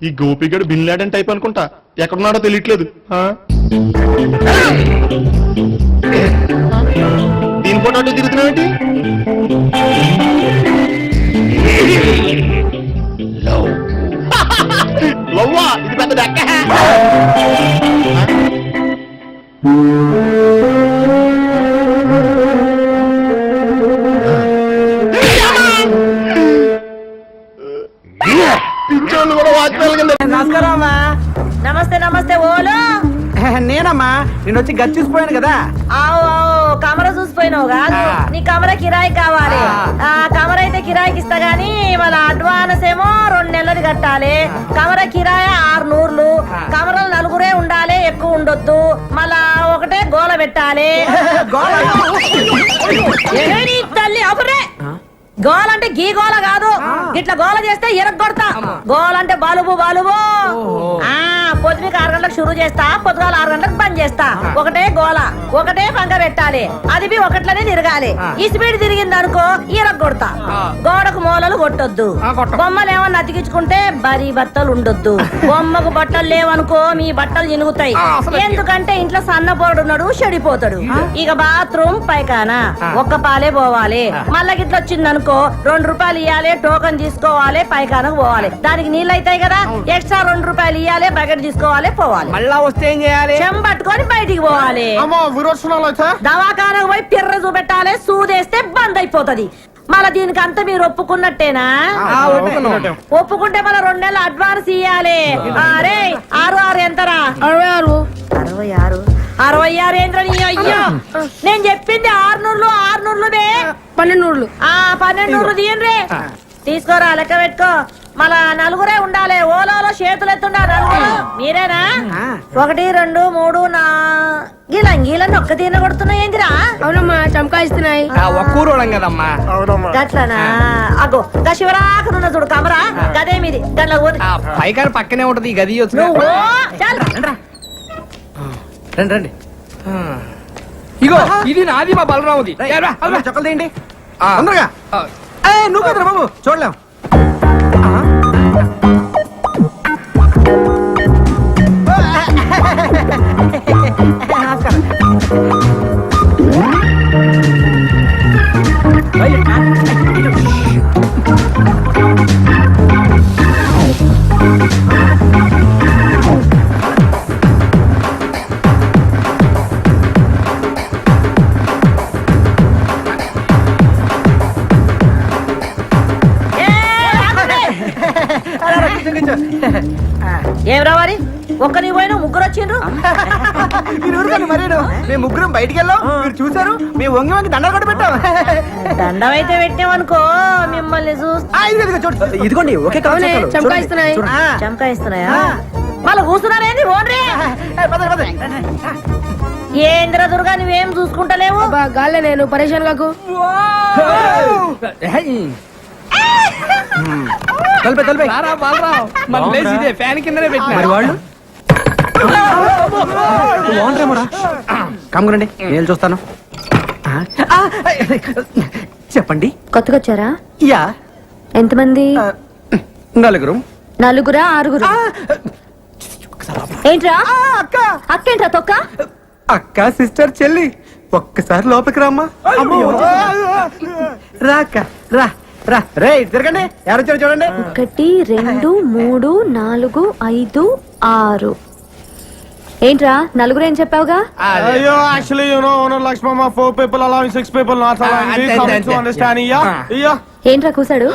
ఈ గోపిగడు బిన్ లాడెన్ టైప్ అనుకుంటా, ఎక్కడున్నాడో తెలియట్లేదు. దీని ఫోటో తిరుగుతున్నావేంటి? లవ్వా? ఇది పెద్ద దక్క. పిచ్చోళ్ళు కూడా వాచ్మెన్ కింద. నమస్కారం అమ్మా. నమస్తే నమస్తే ఓలో. నేనమ్మా, నేను వచ్చి గది చూసిపోయాను కదా. ఆవు కమర చూసిపోయినావు కాదు, నీ కమర కిరాయి కావాలి. ఆ కమర అయితే కిరాయికి ఇస్తా గానీ మళ్ళీ అడ్వాన్స్ ఏమో 2 నెలలది కట్టాలి. కమర కిరాయి 600. కమరలు 4 ఉండాలి, ఎక్కువ ఉండొద్దు. మళ్ళా ఒకటే గోల పెట్టాలి. నీ తల్లి అబురే. గోల అంటే గీ గోల కాదు, ఇట్లా గోల చేస్తే ఎరగొడతా. గోల అంటే బాలుబు పొద్దునకి 6 గంటలకు షురూ చేస్తా, పొద్దుగాల 6 గంటలకు బంద్ చేస్తా. ఒకటే గోల, ఒకటే పంక పెట్టాలి. అది ఒకట్లనే తిరగాలి. ఈ స్పీడ్ తిరిగింది అనుకో ఎరగొడతా. గోడకు మూలలు కొట్టొద్దు. బొమ్మలు ఏమన్నా అతికించుకుంటే బరీ బట్టలు ఉండొద్దు. బొమ్మకు బట్టలు లేవనుకో మీ బట్టలు చినుగుతాయి. ఎందుకంటే ఇంట్లో సన్నపోరుడు ఉన్నాడు, చెడిపోతాడు. ఇక బాత్రూమ్ పైకానా ఒక్క పాలే పోవాలి. మళ్ళా గిట్ల వచ్చిందనుకో అనుకో 2 రూపాయలు ఇవ్వాలి, టోకన్ తీసుకోవాలి, పైకానకు పోవాలి. దానికి నీళ్ళు అవుతాయి కదా, ఎక్స్ట్రా 2 రూపాయలు ఇవ్వాలి, బకెట్ తీసుకోవాలి, పోవాలి. మళ్ళా వస్తే ఏం చేయాలి? చెంబట్టుకొని బయటికి పోవాలి. దవాఖానకు పోయి పిర్ర చూపెట్టాలి, సూదేస్తే బంద్ అయిపోతది. మళ్ళా దీనికి అంతా మీరు ఒప్పుకున్నట్టేనా? ఒప్పుకుంటే మళ్ళీ 2 నెలలు అడ్వాన్స్ ఇయ్యాలి. అరే 6 ఎంతరా? 66 66 ఏంద్ర నీ అయ్యో, నేను చెప్పింది 6 నూర్లు 12 నూర్లు తీయండి. తీసుకోరా, లెక్క పెట్టుకో. మళ్ళా నలుగురే ఉండాలి, ఓలో చేతులు ఎత్తుండా నలుగురు. మీరేనా? 1 2 3 4 గీలని ఒక్క తీన కొడుతున్నాయి ఏందిరా? అవునమ్మా, చంకాయిస్తున్నాయి. ఒక్కూరోళం కదమ్మా. గట్లనా? అగో గా శివరాకనున్న చూడు కమరా, గదే మీది. గట్ల పైకారు పక్కనే ఉంటది ఈ గది. రండి రండి. ఇగో ఇది నాది, మా బలరాముది. చక్కలు తీయండి తొందరగా. నువ్వు కదరా బాబు, చూడలేం. ఏం రావాలి? ఒక్క నీ పోయినా ముగ్గురు వచ్చిండ్రు. మరేను మేము ముగ్గురం బయటికి వెళ్ళాం, మీరు చూసారు. మేము వంగి వంగి దండలు కూడా పెట్టాం. దండం అయితే పెట్టామనుకో, మిమ్మల్ని ఇదిగోండి ఒకే చంకాయిస్తున్నాయా? మళ్ళీ కూర్చున్నారేంది? ఓన్రీ ఏంద్ర దుర్గా, నువ్వేం చూసుకుంటలేవు? గాలే నేను పరేషాన్ కాకు. ఫ్యాన్ కిందనే పెట్టిన వాళ్ళు. కమ్మురండి, నేను చూస్తాను. చెప్పండి. కొత్తగా వచ్చారా? యా. ఎంతమంది? 4. 4 6? ఏంట్రా అక్క అక్కేంట్రా తొక్క? అక్క సిస్టర్ చెల్లి, ఒక్కసారి లోపలికి రామ్మా. రా అక్క, రా రా. రే తిరగండి, ఎవరు వచ్చారు చూడండి. 1 2 3 4 5 6. ఏంట్రా 4 ఏం చెప్పావుగా? అయ్యో actually you know owner Lakshmamma 4 people allowing 6 people not allowing to understand. ఇయ్యా ఏంట్రా కూసాడు?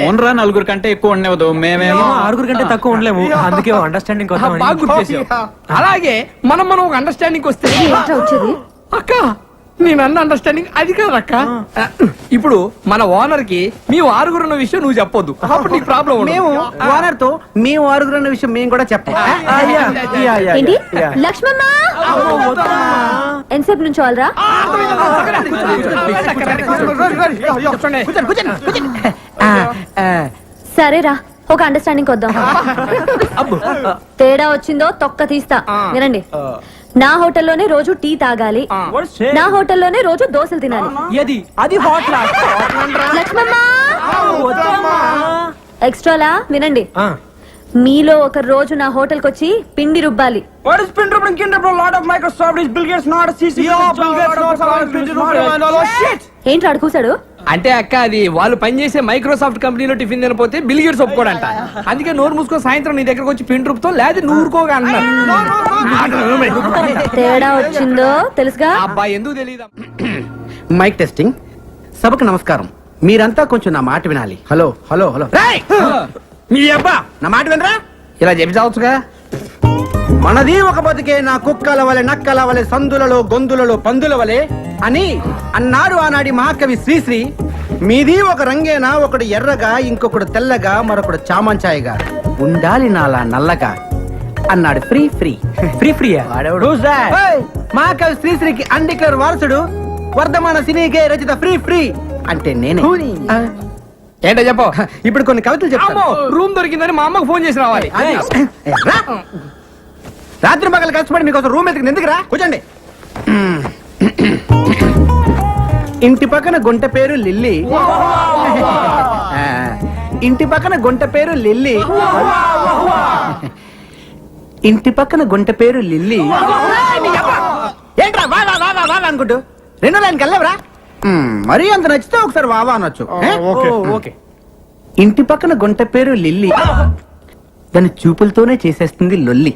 ఓనరా 4 కంటే ఎక్కువ ఉండేవద్దు, మేమేమో 6 కంటే తక్కువ ఉండలేము, అందుకే అండర్స్టాండింగ్ అలాగే మనం ఒక అండర్స్టాండింగ్ వస్తే. ఏంట్రా వచ్చేది? అక్క నేను అన్న అండర్స్టాండింగ్ అది కాదక్క. ఇప్పుడు మన ఓనర్ కి మీ 6 ఉన్న విషయం నువ్వు చెప్పొద్దు, అప్పుడు నీకు ప్రాబ్లం. మేము ఓనర్ తో మీ 6 ఉన్న విషయం మేము కూడా చెప్పాలి. ఏంటి లక్ష్మమ్మ? ఎంతసేపు నుంచి వాళ్ళరా? సరేరా, ఒక అండర్స్టాండింగ్ వద్దాం. తేడా వచ్చిందో తొక్క తీస్తా. వినండి, నా హోటల్లోనే రోజు టీ తాగాలి, నా హోటల్లోనే రోజు దోశలు తినాలి. లక్ష్మమ్మ ఎక్స్ట్రాలా. వినండి, మీలో ఒక రోజు నా హోటల్ కొచ్చి పిండి రుబ్బాలి. ఏంటి అడుగుసాడు? అంటే అక్క అది వాళ్ళు పనిచేసే మైక్రోసాఫ్ట్ కంపెనీలో టిఫిన్ తినపోతే బిల్ గేట్స్ ఒప్పుకోడంట. అందుకే నోరు మూసుకొని సాయంత్రం నీ దగ్గరకు వచ్చి పిండి రూపుతో లేదా నూరుకోగా అన్నారు. తేడా వచ్చిందో తెలుసుగా? అబ్బాయి ఎందుకు తెలియదు. Mike testing. సభకు నమస్కారం. మీరంతా కొంచెం నా మాట వినాలి. Hello hello hello. మీ అబ్బా నా మాట వినరా? ఇలా చెప్పి చావచ్చుగా. మనది ఒక బతుకే, నా కుక్కల వలె నక్కల వలె సందులలో గొంతులలో పందుల వలె అని అన్నాడు ఆనాడి మహాకవి శ్రీశ్రీ. మీది ఒక రంగేనా, ఒకడు ఎర్రగా, ఇంకొకడు తెల్లగా, మరొకడు చామంచాయిగా, ఉండాలి నాలా నల్లగా అన్నాడు. Free free free free. మహాకవి శ్రీశ్రీకి అన్డిక్లేర్ వారసుడు, వర్ధమాన సినీకే రచిత ఫ్రీ ఫ్రీ అంటే నేనే. ఏంటో చెప్పు. ఇప్పుడు కొన్ని కవితలు చెప్తాను. రూమ్ దొరికిందని మా అమ్మకు ఫోన్ చేసి రావాలి. రాత్రి మగలు కష్టపడి మీకోసం రూమ్ ఎత్తుకుని ఎందుకురా? కూర్చోండి. ఇంటి పక్కన గుంట పేరు లిల్లీ, ఇంటి పక్కన గుంట పేరు లిల్లీ, ఇంటి పక్కన గుంట పేరు లిల్లీ. ఏంట్రా వా వా వా వా అనుకుంటూ 2 లైన్కి వెళ్ళవరా? మరీ అంత నచ్చితే ఒకసారి వావా అనొచ్చు ఏ? ఓకే. ఓకే ఇంటి పక్కన గుంట పేరు లిల్లీ దాని చూపులతోనే చేసేస్తుంది లొల్లి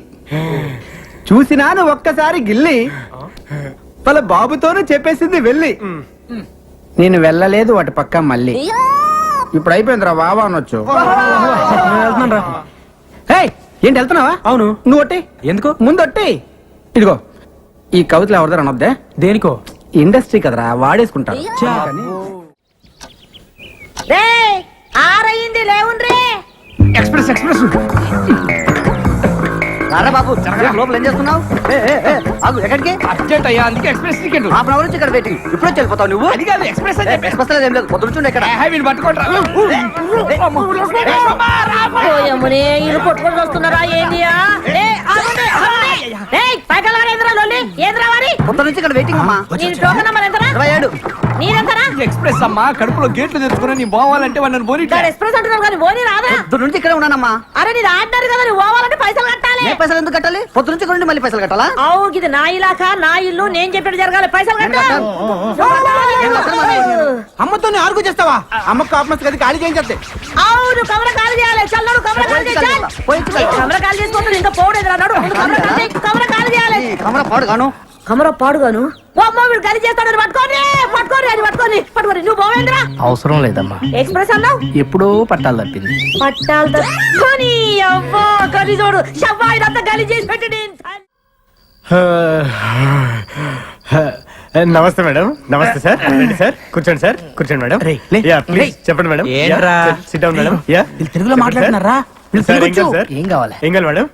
చూసినాను ఒక్కసారి గిల్లి వాళ్ళ బాబుతోనే చెప్పేసింది వెళ్ళి నేను వెళ్ళలేదు వాటి పక్క మళ్ళీ ఇప్పుడు అయిపోయిందిరా వావా అనొచ్చు హేయ్, ఏంటి వెళ్తున్నావా? అవును. నువ్వు ఒట్టి ఎందుకు? ముందు ఒట్టి. ఇదిగో ఈ కవితలు ఎవరిదారు అనొద్దే. దేనికో? ఇండస్ట్రీ కదరా, వాడేసుకుంటారు. రే ఆరయింది లేవుండ్రే. ఎక్స్ప్రెస్ ఎక్స్ప్రెస్ బాబు లోపల ఏం చేస్తున్నావు? ఎక్కడికి అర్జెంట్ అయ్యా, అందుకే ఎక్స్ప్రెస్ టికెట్. హాఫ్ అవర్ నుంచి ఇక్కడ వెయిటింగ్. ఇప్పుడు వచ్చి వెళ్ళిపోతావు నువ్వు? అది కాదు ఎక్స్ప్రెస్ అంటే ఎక్స్ప్రెస్ ఏం లేదు, పొద్దుంటుండే ఇక్కడ. వీళ్ళు పట్టుకుంటారా? ఓయమ్మనే ఇరు కొట్టుకొని వస్తున్నారా ఏంటియా? పొద్దు నుంచి ఇక్కడ వెయిటింగ్ అమ్మా. టోకన్ నెంబర్ ఎంతరా? 27. నీరెంతరా? ఎక్స్ప్రెస్ అమ్మా, కడుపులో గేట్లు తెచ్చుకుని నీ పోవాలంటే వాళ్ళని పోనీ. ఎక్స్ప్రెస్ అంటున్నారు కానీ ఓనీ రాదా? పొద్దు నుంచి ఇక్కడే ఉన్నానమ్మా. అరే నీది ఆడినారు కదా, నువ్వు పోవాలంటే పైసలు కట్టాలి. ఏ పైసలు ఎందుకు కట్టాలి? పొద్దు నుంచి ఇక్కడ నుండి మళ్ళీ పైసలు కట్టాలా? అవు ఇది నా ఇలాకా, నా ఇల్లు, నేను చెప్పినట్టు జరగాలి. పైసలు కట్టాలి. అమ్మతో ఆర్గు చేస్తావా? అమ్మకు కాపమస్ గది ఖాళీ చేయించే. అవును కమర ఖాళీ చేయాలి. చల్లడు కమర ఖాళీ చేయాలి. కమర ఖాళీ చేసుకుంటాడు ఇంకా పోడేది రాడు. కమర ఖాళీ చేయాలి. కమరా పాడు గాను. కమర పాడుగాను వీడు ఖాళీ చేస్తాడు. పట్టుకోని పట్టుకోని అది పట్టుకోని పట్టుకోని నువ్వు పోవేంద్రా? అవసరం లేదమ్మా, ఎక్స్ప్రెస్ అన్నావు ఎప్పుడో పట్టాలు తప్పింది. పట్టాలు తప్పుకొని అవ్వా గలి చూడు షవ్వా ఇదంతా గలి చేసి పెట్టి నమస్తే మేడం. నమస్తే సార్. రండి సార్, కూర్చోండి సార్, కూర్చోండి మేడం. యా, ప్లీజ్ చెప్పండి madam. SIT down madam. Yeah, తెలుగులో మాట్లాడుతున్నారా? సార్, ఏం కావాలి సార్? ఏం కావాలి? ఏం కావాలి మేడం?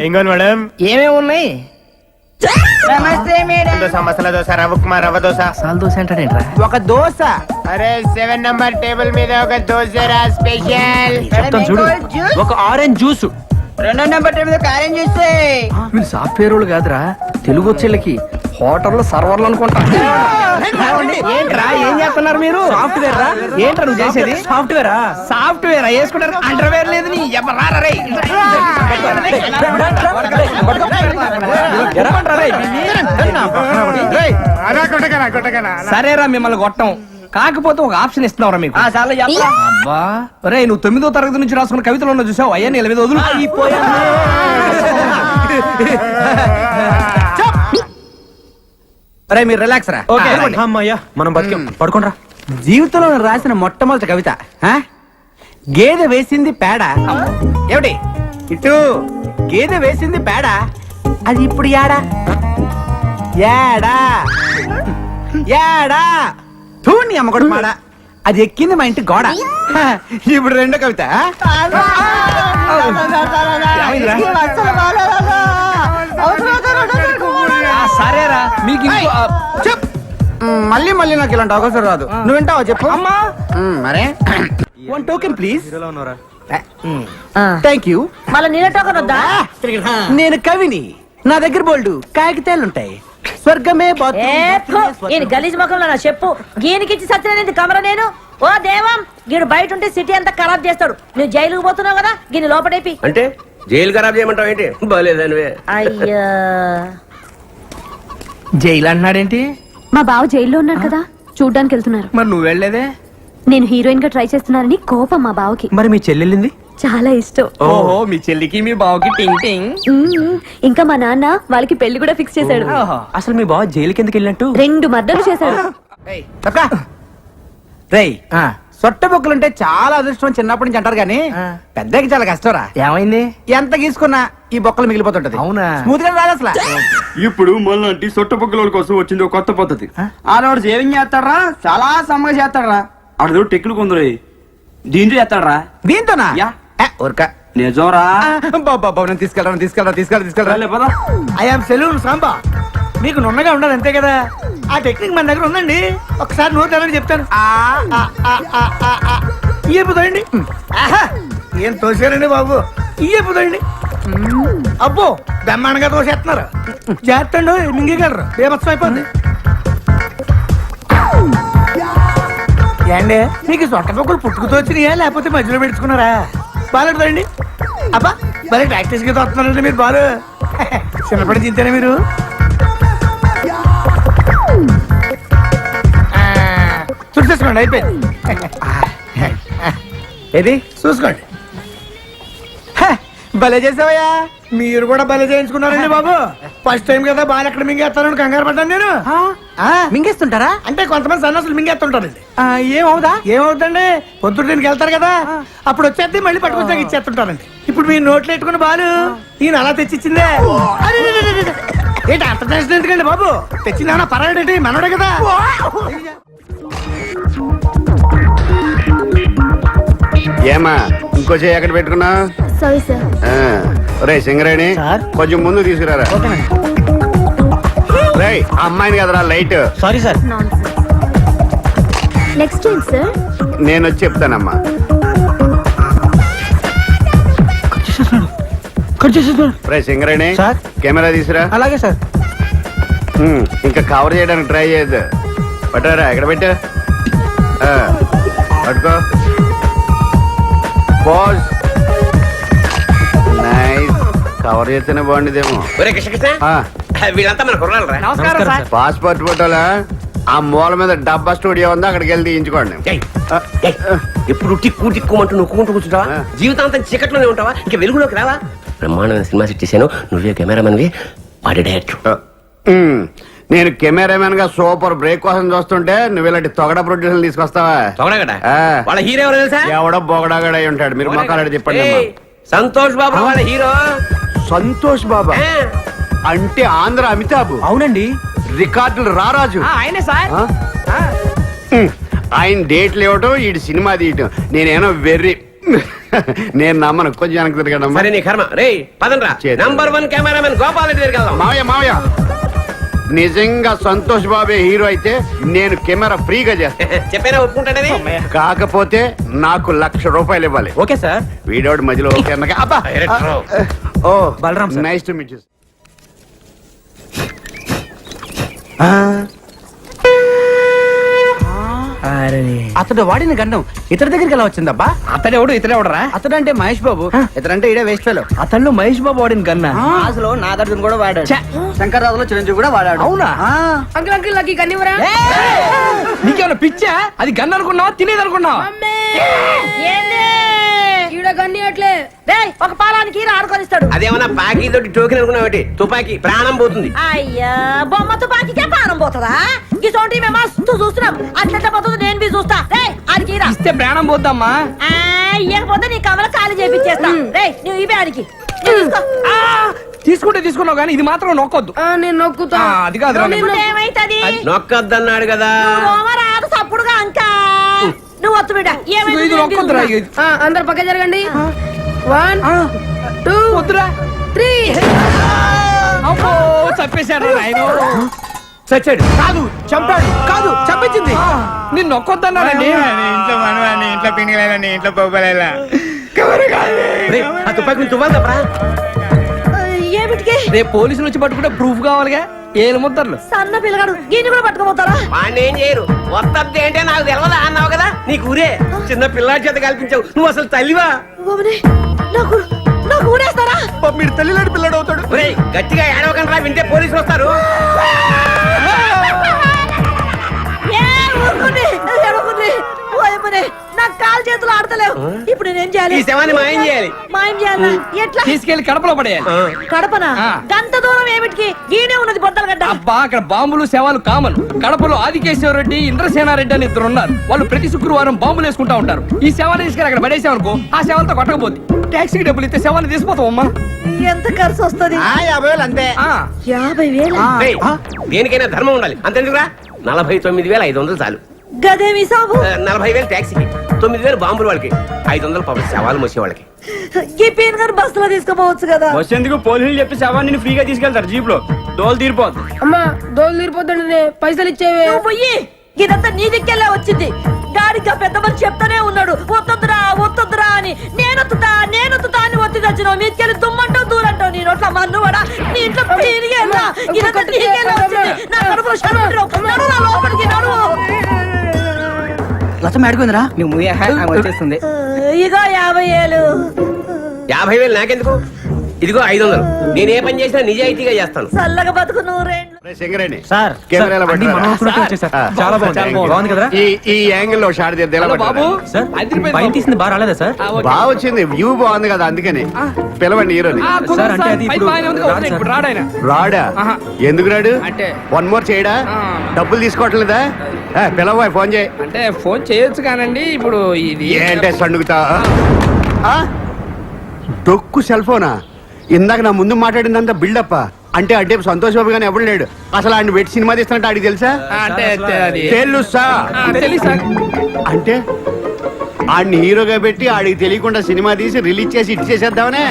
ఏం కావాలి మేడం? ఏమేమి ఉన్నాయి? దోశ, మసాలా దోశ, రవ్వ ఉప్మా, రవ్వ దోశ. సాల్ దోశ అంటాడేంట్రా? ఒక దోశ. అరే 7 నంబర్ టేబుల్ మీద ఒక దోశ రా, స్పెషల్. చెప్తాను చూడు. ఒక ఆరెంజ్ జ్యూస్. 2వ నెంబర్ టేబుల్ మీద కారం చేస్తే. వీళ్ళు సాఫ్ట్వేర్ వాళ్ళు కాదురా, తెలుగు వచ్చేళ్ళకి హోటల్లో సర్వర్లు అనుకుంటా. ఏంట్రా ఏం చేస్తున్నారు మీరు? సాఫ్ట్వేర్ రా? ఏంట్రా నువ్వు చేసేది? సాఫ్ట్వేరా? సాఫ్ట్వేర్ వేసుకుంటారు, అండర్వేర్ లేదు. నీ సరేరా, మిమ్మల్ని కొట్టం. కాకపోతే ఒక ఆప్షన్ ఇస్తున్నావురా మీకు. అబ్బా రే, నువ్వు 9వ తరగతి నుంచి రాసుకున్న కవితలు ఉన్న చూసావు, అయ్యా నీళ్ళ మీద వదులు. రే మీరు రిలాక్స్ రా. అమ్మయ్యా, మనం బతికాం. పడుకోండి. జీవితంలో నేను రాసిన మొట్టమొదటి కవిత ఆ? గేదె వేసింది పేడ. ఏమిటి ఇటు? గేదె వేసింది పేడ, అది ఇప్పుడు యాడా యాడా యాడా తూని అమ్మగొడు మాడ, అది ఎక్కింది మా ఇంటి గోడ. హ, ఇప్పుడు రెండో కవిత ఆ? ఏమైందిరా? సరేరా మీకు చెప్. మళ్ళీ మళ్ళీ నాకు ఇలాంటి అవకాశం రాదు. నువ్వు వింటావా చెప్పు. అమ్మా మరే 1 టోకెన్ ప్లీజ్. Thank you. మళ్ళీ నీళ్ళ టోకన్ వద్దా? నేను కవిని, నా దగ్గర బోల్డు కాగితాలుంటాయి. స్వర్గమే ఈయన గలీజ్ ముఖంలో నా చెప్పు గీనికిచ్చి సత్యనేది కమర నేను. ఓ దేవం, గీడు బయట ఉంటే సిటీ అంతా ఖరాబ్ చేస్తాడు. నువ్వు జైలుకు పోతున్నావు కదా, గీని లోపడేపి. అంటే జైలు ఖరాబ్ చేయమంటావు ఏంటి? బాలేదనివే. అయ్యా జైలు అంటున్నాడేంటి? మా బావ జైల్లో ఉన్నాడు కదా, చూడ్డానికి వెళ్తున్నారు. మరి నువ్వు వెళ్ళలేదే? నేను హీరోయిన్ గా ట్రై చేస్తున్నానని కోపం మా బావకి. మరి మీ చెల్లెళ్ళింది? చాలా ఇష్టం. ఓహో, మీ చెల్లికి మీ బావకి టింగ్ టింగ్. ఇంకా మా నాన్న వాళ్ళకి పెళ్లి కూడా ఫిక్స్ చేశాడు. అసలు మీ బావ జైలుకి ఎందుకు వెళ్ళినట్టు? 2 మర్డర్లు చేశాడు. రేయ్, సొట్ట బొక్కలుంటే చాలా అదృష్టం చిన్నప్పటి నుంచి అంటారు గానీ పెద్దకి చాలా కష్టంరా. ఏమైంది? ఎంత గీసుకున్నా ఈ బొక్కలు మిగిలిపోతుంటది. అవునా? స్మూత్ గా రాదు అసలు. ఇప్పుడు మళ్ళీ సొట్ట పొక్కల కోసం వచ్చింది ఒక కొత్త పద్ధతి. ఆడవాడు సేవింగ్ చేస్తాడరా, చాలా సమ్మగా చేస్తాడరా. ఆడదో టెక్లు కొందరు దీంతో చేస్తాడరా. దీంతోనా? ఊరక నిజంరా. బాబా నేను తీసుకెళ్ళరా. I'm salon Samba. మీకు నున్నగా ఉండాలి అంతే కదా. ఆ టెక్నిక్ మన దగ్గర ఉందండి. ఒకసారి నోట్ అని చెప్తాను. ఇయ్యపోతాయండి. ఏం తోసారండి బాబు, ఇయ్యపోతాయండి. అబ్బో బ్రహ్మాండంగా తోసేస్తున్నారు. చేస్తండు మింగగలరు, బేమత్సం అయిపోద్ది. ఏండి మీకు సొట్ట పొక్కులు పుట్టుకుతో వచ్చినాయా లేకపోతే మధ్యలో పెట్టుకున్నారా? బాగాలేదండి. అబ్బా భలే ప్రాక్టీస్ గా వస్తున్నారండి మీరు. బాలు చిన్నప్పటి తింటారా మీరు? చూసేసుకోండి అయిపోయింది. ఏది చూసుకోండి. హ, భలే చేసావయ్యా. మీరు కూడా భలే చేయించుకున్నారండి బాబు. ఫస్ట్ టైం కదా బాగా ఎక్కడ మింగేస్తానని కంగారు పడ్డాను నేను. మింగేస్తుంటారా? అంటే కొంతమంది సన్నాసులు మింగేస్తుంటారండి. ఏమవుదా? ఏమవుతండి, పొద్దుట దీనికి వెళ్తారు కదా, అప్పుడు వచ్చేది మళ్ళీ పట్టుకొచ్చాక ఇచ్చేస్తుంటారండి. ఇప్పుడు మీ నోట్లు పెట్టుకుని బాలు ఈయన అలా తెచ్చిచ్చిందే. అరే, రే, రే, రే. ఏంటి అంత టెన్షన్ ఎందుకండి బాబు? తెచ్చిందా పర్వాలేంటి, మనోడే కదా. ఏమా ఇంకో చేయి ఎక్కడ పెట్టుకున్నా? Sorry sir. రే సింగరేణి, కొంచెం ముందు తీసుకురారా. రే అమ్మాయిని కదరా లైట్. Sorry sir. నెక్స్ట్ ఏంటి సార్? నేను వచ్చి చెప్తానమ్మా. రే సింగరేణి, కెమెరా తీసురా. అలాగే సార్. ఇంకా కవర్ చేయడానికి ట్రై చేయొద్దు. పట్టారా, ఎక్కడ పెట్టా? పట్టుకో. పోజ్. నైస్. కవర్ చేస్తేనే బాగుండేదేమో. వీళ్ళంతా మన కుర్రాలరా? నమస్కారం సార్. పాస్పోర్ట్ ఫోటోలా ఆ మూల మీద డబ్బా స్టూడియో ఉంది, అక్కడికి వెళ్ళి తీయించుకోండి. ఎప్పుడు టిక్కు టిక్కుమంటూ నొక్కుంటూ కూర్చుంటావా? జీవితాంతం చీకట్లోనే ఉంటావా? ఇంకా వెలుగులోకి రావా? బ్రహ్మాండమైన సినిమా సెట్ చేశాను, నువ్వే కెమెరామెన్వి, వాడి డైరెక్టర్. నేను కెమెరామెన్ గా సూపర్ బ్రేక్ కోసం చూస్తుంటే నువ్వు ఇలాంటి తొగడ ప్రొడ్యూసర్ తీసుకొస్తావా? తొగడగడ వాళ్ళ హీరో ఎవరో తెలుసా? ఎవడో బొగడాగడ చెప్పండి. మీరు మొక్కలాడి చెప్పండి. సంతోష్ బాబు వాళ్ళ హీరో. సంతోష్ బాబా అంటే ఆంధ్ర అమితాబ్. అవునండి. రికార్డులు రారాజు ఆయనే సార్. ఆయన డేట్లు ఇవ్వటం, ఈ సినిమా తీయటం. నేనేమో వెర్రి. నేను నమ్మను. కొంచెం వెనక్కి తిరగడం. సరే నీ కర్మ. రే పదండ్రా. నంబర్ 1 కెమెరామెన్ గోపాల్ రెడ్డి దగ్గరికి వెళ్దాం. మావయ్య నిజంగా సంతోష్ బాబే హీరో అయితే నేను కెమెరా ఫ్రీగా చేస్తాను. చెప్పేనా ఒప్పుకుంటాడని? కాకపోతే నాకు ₹1,00,000 ఇవ్వాలి. Okay sir. వీడోడు మధ్యలో ఓకే అన్నగా. అబ్బా. ఓ Balaram sir. Nice to meet you. అతడు వాడిన గండం ఇతడి దగ్గరికి ఎలా వచ్చిందబ్బా? అతడెవడు ఇతడెవడరా? అతడంటే మహేష్ బాబు. ఇతడంటే ఇడే వేస్ట్ ఫెలో. అతను మహేష్ బాబు వాడిన గన్న అసలు నాగార్జున కూడా వాడాడు. శంకర్రాజులో చిరంజీవి కూడా వాడాడు. అవునా? అంకుల్ అంకుల్ నాకు కన్నివరా? నీకేమైనా పిచ్చా? అది గన్ అనుకున్నావా, తినేది అనుకున్నావా? ఒక పాలానికి ఆడుకొనిస్తాడు. అదేమన్నా పాకి తోటి టోకెన్ అనుకున్నావు? తుపాకీ ప్రాణం పోతుంది. అయ్యా బొమ్మ తుపాకీకే ప్రాణం పోతుందా? ఈ చోటి మేము మస్తు చూస్తున్నాం. అట్లా పోతుంది, నేను బి చూస్తా. రే ఆడికి ఇస్తే ప్రాణం పోద్దమ్మా. ఇవ్వకపోతే నీ కమల ఖాళీ చేపించేస్తా. రే నువ్వు ఇవే ఆడికి తీసుకుంటే తీసుకున్నావు కానీ ఇది మాత్రం నొక్కొద్దు. నేను నొక్కుతా. అది కాదు. ఏమైతుంది? నొక్కద్దన్నాడు కదా. రాదు తప్పుడుగా అంకా. నువ్వు వత్తు బిడ్డ. అందరు పక్క జరగండి. 1 2 3. చంపేశాడు ఆయన. చచ్చాడు కాదు, చంపాడు కాదు, చంపించింది. నిన్ను నొక్కొద్దన్నాడండి. ఇంట్లో మనవాణి, ఇంట్లో పిండిలేని, ఇంట్లో పోగలేలా. ఆ తుపాకీ తువ్వాలి తప్పరా? ఏమిటికి? రేపు పోలీసులు వచ్చి పట్టుకుంటే ప్రూఫ్ కావాలిగా. ఏలు ముద్దర్లు. సన్న పిల్లగాడు దీన్ని కూడా పట్టుకోపోతారా? వాడిని ఏం చేయరు. వస్తద్ది ఏంటే నాకు తెలియదా అన్నావు కదా. నీకు ఊరే చిన్న పిల్లాడి చేత కల్పించావు. నువ్వు అసలు తల్లివా? నాకు ఊరేస్తారా? మీరు తల్లిలాంటి పిల్లడు అవుతాడు. గట్టిగా ఏడవకండి రా, వింటే పోలీసులు వస్తారు. నాకు కాలు చేతులు ఆడతలేవు. ఇప్పుడు నేనేం చేయాలి? ఈ శవాన్ని మాయం చేయాలి. మాయం చేయాలి ఎట్లా? తీసుకెళ్లి కడపలో పడేయాలి. కడపనా? గంత దూరం ఏమిటికి? ఈయనే ఉన్నది బొద్దలగడ్డ. అబ్బా అక్కడ బాంబులు శవాలు కామన్. కడపలో ఆదికేశ్వర రెడ్డి, ఇంద్రసేనారెడ్డి అని 2 ఉన్నారు. వాళ్ళు ప్రతి శుక్రవారం బాంబులు వేసుకుంటా ఉంటారు. ఈ శవాన్ని తీసుకెళ్ళి అక్కడ పడేసామనుకో, ఆ శవాలతో కొట్టకపోతే టాక్సీకి డబ్బులు ఇస్తే శవాన్ని తీసిపోతాం. అమ్మా ఎంత ఖర్చు వస్తుంది? 50,000 అంతే. 50,000? దేనికైనా ధర్మం ఉండాలి. అంతేందుకురా? 49,500 చాలు. గదేమి సాబు? 40,000 ట్యాక్సీకి, 9,000 బాంబులు వాళ్ళకి, 500 పబ్లిక్ శవాలు మోసే వాళ్ళకి. ఈ పేరు గారు బస్సులో తీసుకోపోవచ్చు కదా. బస్సు ఎందుకు? పోలీసులు చెప్పి శవాన్ని ఫ్రీగా తీసుకెళ్తారు జీప్ లో. దోలు తీరిపోద్దు. అమ్మా దోలు తీరిపోద్దండి, పైసలు ఇచ్చేవే. నువ్వు పోయి ఇదంతా నీ దిక్కెళ్ళే వచ్చింది. గాడిగా పెద్ద మనిషి చెప్తానే ఉన్నాడు వద్దొద్దురా అని. నేనొత్తుతా అని ఒత్తి తెచ్చినావు. మీకెళ్ళి దుమ్మంటావు, దూరంటావు. నీ నోట్ల మన్నువాడా, నీ ఇంట్లో పీరిగేలా. ఇదంతా నీకెళ్ళే వచ్చింది. నా కడుపులో నడువు, నా లోపలికి నడువు. లతం అడుగుందిరా. నువ్వు వచ్చేస్తుంది. ఇగో 50,000. 50,000 నాకెందుకు? ఇదిగో 500. నేను ఏ పని చేసినా నిజాయితీగా చేస్తాను. చల్లగా బతుకు నూరేండ్లు. సింగరేణి సార్ కెమెరాలో అన్ని పట్టురా. మనం అనుకున్నట్టే వచ్చాయి సార్. చాలా బాగుంది కదరా ఈ యాంగిల్ లో షాట్ తీద్దాం. సార్ పైన తీసింది బాగా రాలేదా సార్? బాగా వచ్చింది, వ్యూ బాగుంది కదా, అందుకని పిలవండి హీరోని. సార్ అంటే అది ఇప్పుడు రాడు సార్. రాడా? ఎందుకు రాడు? అంటే 1 మోర్ చేయడా? డబ్బులు తీసుకోవట్లేదా? పిలవ, ఫోన్ చేయి. అంటే ఫోన్ చేయొచ్చు కానండి ఇప్పుడు ఇది ఏంటే సండుగుతా? డొక్కు సెల్ ఫోనా? ఇందాక నా ముందు మాట్లాడిందంతా బిల్డప్. అంటే అంటే సంతోష్ బాబు గానీ ఎవడు లేడు. అసలు ఆయన వెట్టి సినిమా తీస్తున్నట్టు ఆడికి తెలుసా? అంటే అది తెలుసా? తెలుసా? అంటే ఆడిని హీరోగా పెట్టి ఆడికి తెలియకుండా సినిమా తీసి రిలీజ్ చేసి ఇచ్చేసేద్దామనే.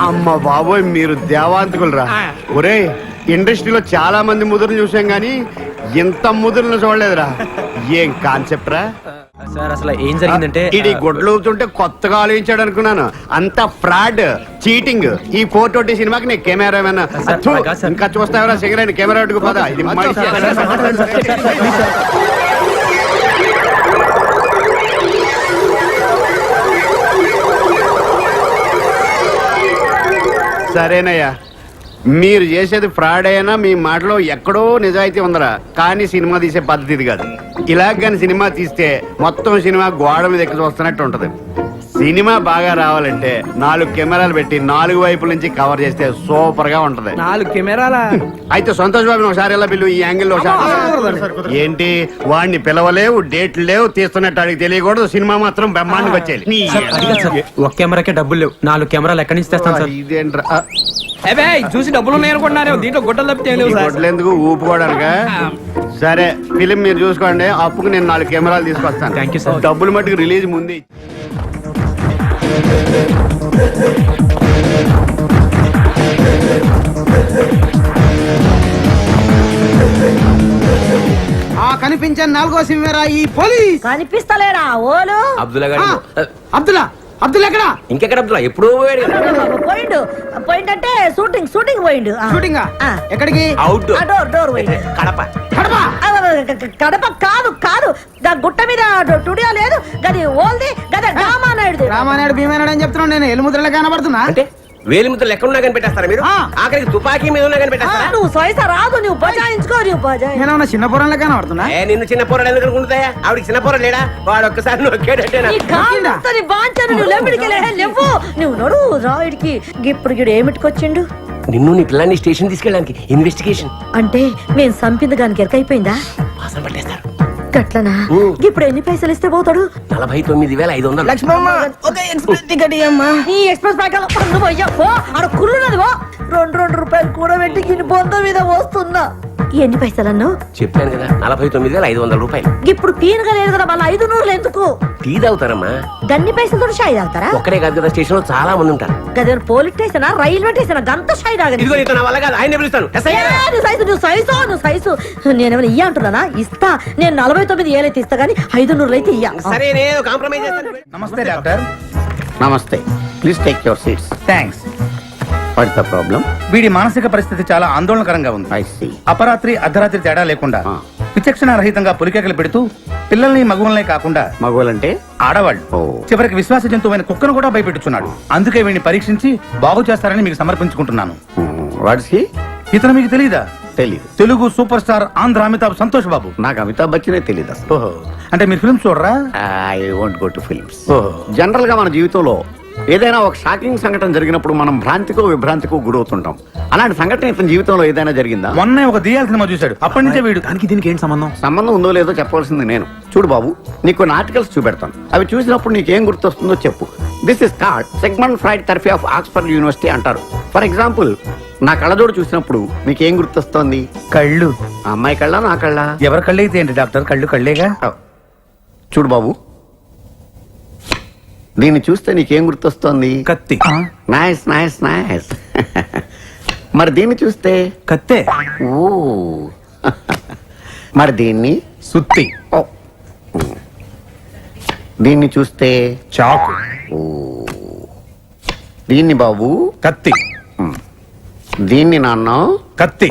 అమ్మ బాబోయ్, మీరు దేవాంతకులరా. ఒరే, ఇండస్ట్రీలో చాలా మంది ముదురులు చూసాం గానీ ఇంత ముదురులను చూడలేదురా. ఏం కాన్సెప్ట్ రా? సార్ అసలు ఏం జరిగిందంటే ఇది గుడ్లు ఊపుతుంటే కొత్తగా ఆలోచించాడు అనుకున్నాను. అంత ఫ్రాడ్, చీటింగ్. ఈ 420 సినిమాకి నేను కెమెరా ఇంకా చూస్తావరా? సింగరేణి కెమెరా అడ్డుకు పోదా? ఇది సరేనయ్యా, మీరు చేసేది ఫ్రాడ్ అయినా మీ మాటలో ఎక్కడో నిజాయితీ ఉందరా. కానీ సినిమా తీసే పద్ధతి ఇది కాదు. ఇలా కానీ సినిమా తీస్తే మొత్తం సినిమా గోడ మీద ఎక్కి చూస్తున్నట్టు ఉంటది. సినిమా బాగా రావాలంటే 4 కెమెరాలు పెట్టి 4 వైపుల నుంచి కవర్ చేస్తే సూపర్ గా ఉంటది. 4 కెమెరాల అయితే సంతోష్ బాబుని ఒకసారి ఎలా పిల్లు, ఈ యాంగిల్ లో ఏంటి? వాడిని పిలవలేవు, డేట్లు లేవు, తీస్తున్నట్టు అడిగి తెలియకూడదు. సినిమా మాత్రం బ్రహ్మాండంగా వచ్చేయాలి. ఒక కెమెరాకే డబ్బులు లేవు, 4 కెమెరాలు ఎక్కడి నుంచి తెస్తాను సార్? ఇదేంట్రా? చూసి డబ్బులు ఉన్నాయనుకుంటున్నారు, దీంట్లో గుట్టలు తప్పితే లేవు సార్. ఎందుకు ఊపుకోవడానికా? సరే, ఫిలిం మీరు చూసుకోండి. అప్పుకు నేను 4 కెమెరాలు తీసుకొస్తాను. Thank you sir. డబ్బులు మట్టుకు రిలీజ్ ముందు. కనిపించే 4వ సినిమా ఈ పోలీస్ కనిపిస్తలేడా ఓలు? అబ్దుల్లా గారు అబ్దుల్ ఎక్కడ? ఇంకెక్కడ అబ్దుల్లా? ఎప్పుడూ పోయాడు. పోయిండు. పోయిండంటే షూటింగ్ పోయిండు. షూటింగ్ ఎక్కడికి? అవుట్ డోర్ పోయిండు. కడప. కడప కాదు కాదు, గుట్ట మీద టుడియో లేదు గది ఓల్ది గది రామానాయుడు. రామానాయుడు భీమానాయుడు అని చెప్తున్నాను నేను. ఎలుముద్రలో కనబడుతున్నా అంటే వేలి ముద్రలు ఎక్కడ ఉన్నా కనిపెట్టేస్తారా మీరు? ఆఖరికి తుపాకీ మీద ఉన్నా కనిపెట్టేస్తారా? నువ్వు సైసా రాదు, నువ్వు బజాయించుకో. నువ్వు బజాయి నేను చిన్న పొరంలో కనబడుతున్నా. నిన్ను చిన్న పోరాడు ఎందుకు అనుకుంటాయా? ఆవిడకి చిన్న పోర లేడా? వాడు ఒక్కసారి నొక్కాడంటేనా? నువ్వు నడు రాయుడికి. ఇప్పుడు గిడు ఏమిటికొచ్చిండు? నిన్ను నీ పిల్లాన్ని స్టేషన్ తీసుకెళ్ళడానికి ఇన్వెస్టిగేషన్. అంటే మేము సంపింది దానికి ఎరకైపోయిందా? వాసన పట్టేస్తారు. గట్లనా? ఇప్పుడు ఎన్ని పైసలు ఇస్తే పోతాడు? 49,500. లక్ష్మమ్మ ఒక ఎక్స్ప్రెస్ టికెట్ ఇయ్యమ్మా. ఈ ఎక్స్ప్రెస్ ప్రకారం నువ్వు అయ్యా అక్కడ పో. 2 రూపాయలు కూడా పెట్టి గిని బొంద మీద వస్తున్నా. ఎన్ని పైసలు అన్నావు? చెప్పాను కదా, 49,500 రూపాయలు. ఇప్పుడు తీనగా లేదు కదా, మళ్ళీ 500 ఎందుకు? టీ తాగుతారమ్మా. గన్ని పైసలతో షాయి తాగుతారా? ఒక్కడే కాదు కదా, స్టేషన్ లో చాలా మంది ఉంటారు. గదే పోలీస్ స్టేషనా, రైల్వే స్టేషనా? గంత షాయి తాగదు. ఇదిగో నీతో నా వల్ల కాదు, ఆయన్ని పిలుస్తాను. నువ్వు సైజు నేనేమైనా ఇయ్య అంటున్నానా? ఇస్తా. నేను 49,000 అయితే ఇస్తా గానీ 500 అయితే ఇయ్య. సరే, నేను కాంప్రమైజ్ చేస్తాను. నమస్తే డాక్టర్. నమస్తే, please take your seats. Thanks. What the problem? వీడి మానసిక పరిస్థితి చాలా ఆందోళనకరంగా ఉంది. I see. అపరాత్రి అర్ధరాత్రి తేడా లేకుండా విచక్షణ రహితంగా పులికేకలు పెడుతూ పిల్లల్ని మగువల్నే కాకుండా మగవాళ్ళంటే ఆడవాళ్ళు చివరికి విశ్వాస జంతువైన కుక్కను కూడా భయపెట్టుచున్నాడు. అందుకే వీడిని పరీక్షించి బాగు చేస్తారని మీకు సమర్పించుకుంటున్నాను. Watts he? ఇతను మీకు తెలీదా? తెలీదు. Telugu super star Andhra Amitabh Santosh Babu. నాకు అమితాబ్ బచ్చనే తెలీదు అసలు. ఓహో, అంటే మీరు ఫిల్మ్స్ చూడరా? I won't go to films. ఓహో. జనరల్ గా మన జీవితంలో ఏదైనా ఒక షాకింగ్ సంఘటన జరిగినప్పుడు మనం భ్రాంతికో విభ్రాంతికో గురవుతుంటాం. అలాంటి సంఘటన ఇతని జీవితంలో ఏదైనా జరిగిందా? మొన్నే ఒక దియాల సినిమా చూశాడు. అప్పటి నుంచే వీడు. దానికి దీనికి ఏంటి సంబంధం? సంబంధం ఉందో లేదో చెప్పవలసింది నేను. చూడు బాబు, నీకు కొన్ని ఆర్టికల్స్ చూపెడతాను. అవి చూసినప్పుడు నీకేం గుర్తొస్తుందో చెప్పు. This is called segment fried therapy of Oxford university అంటారు. ఫర్ ఎగ్జాంపుల్, నా కళ్ళజోడు చూసినప్పుడు నీకేం గుర్తొస్తోంది? కళ్ళు. ఆ అమ్మాయి కళ్ళ, నా కళ్ళ? ఎవరి కళ్ళు అయితే ఏంటి డాక్టర్? కళ్ళు కళ్ళేగా. చూడు బాబు, దీన్ని చూస్తే నీకేం గుర్తొస్తోంది? కత్తి. Nice nice nice. మరి దీన్ని చూస్తే? కత్తే. ఓ. మరి దీన్ని? సుత్తి. ఓ. దీన్ని చూస్తే? చాకు. ఓ. దీన్ని బాబు? కత్తి. దీన్ని నాన్న? కత్తి.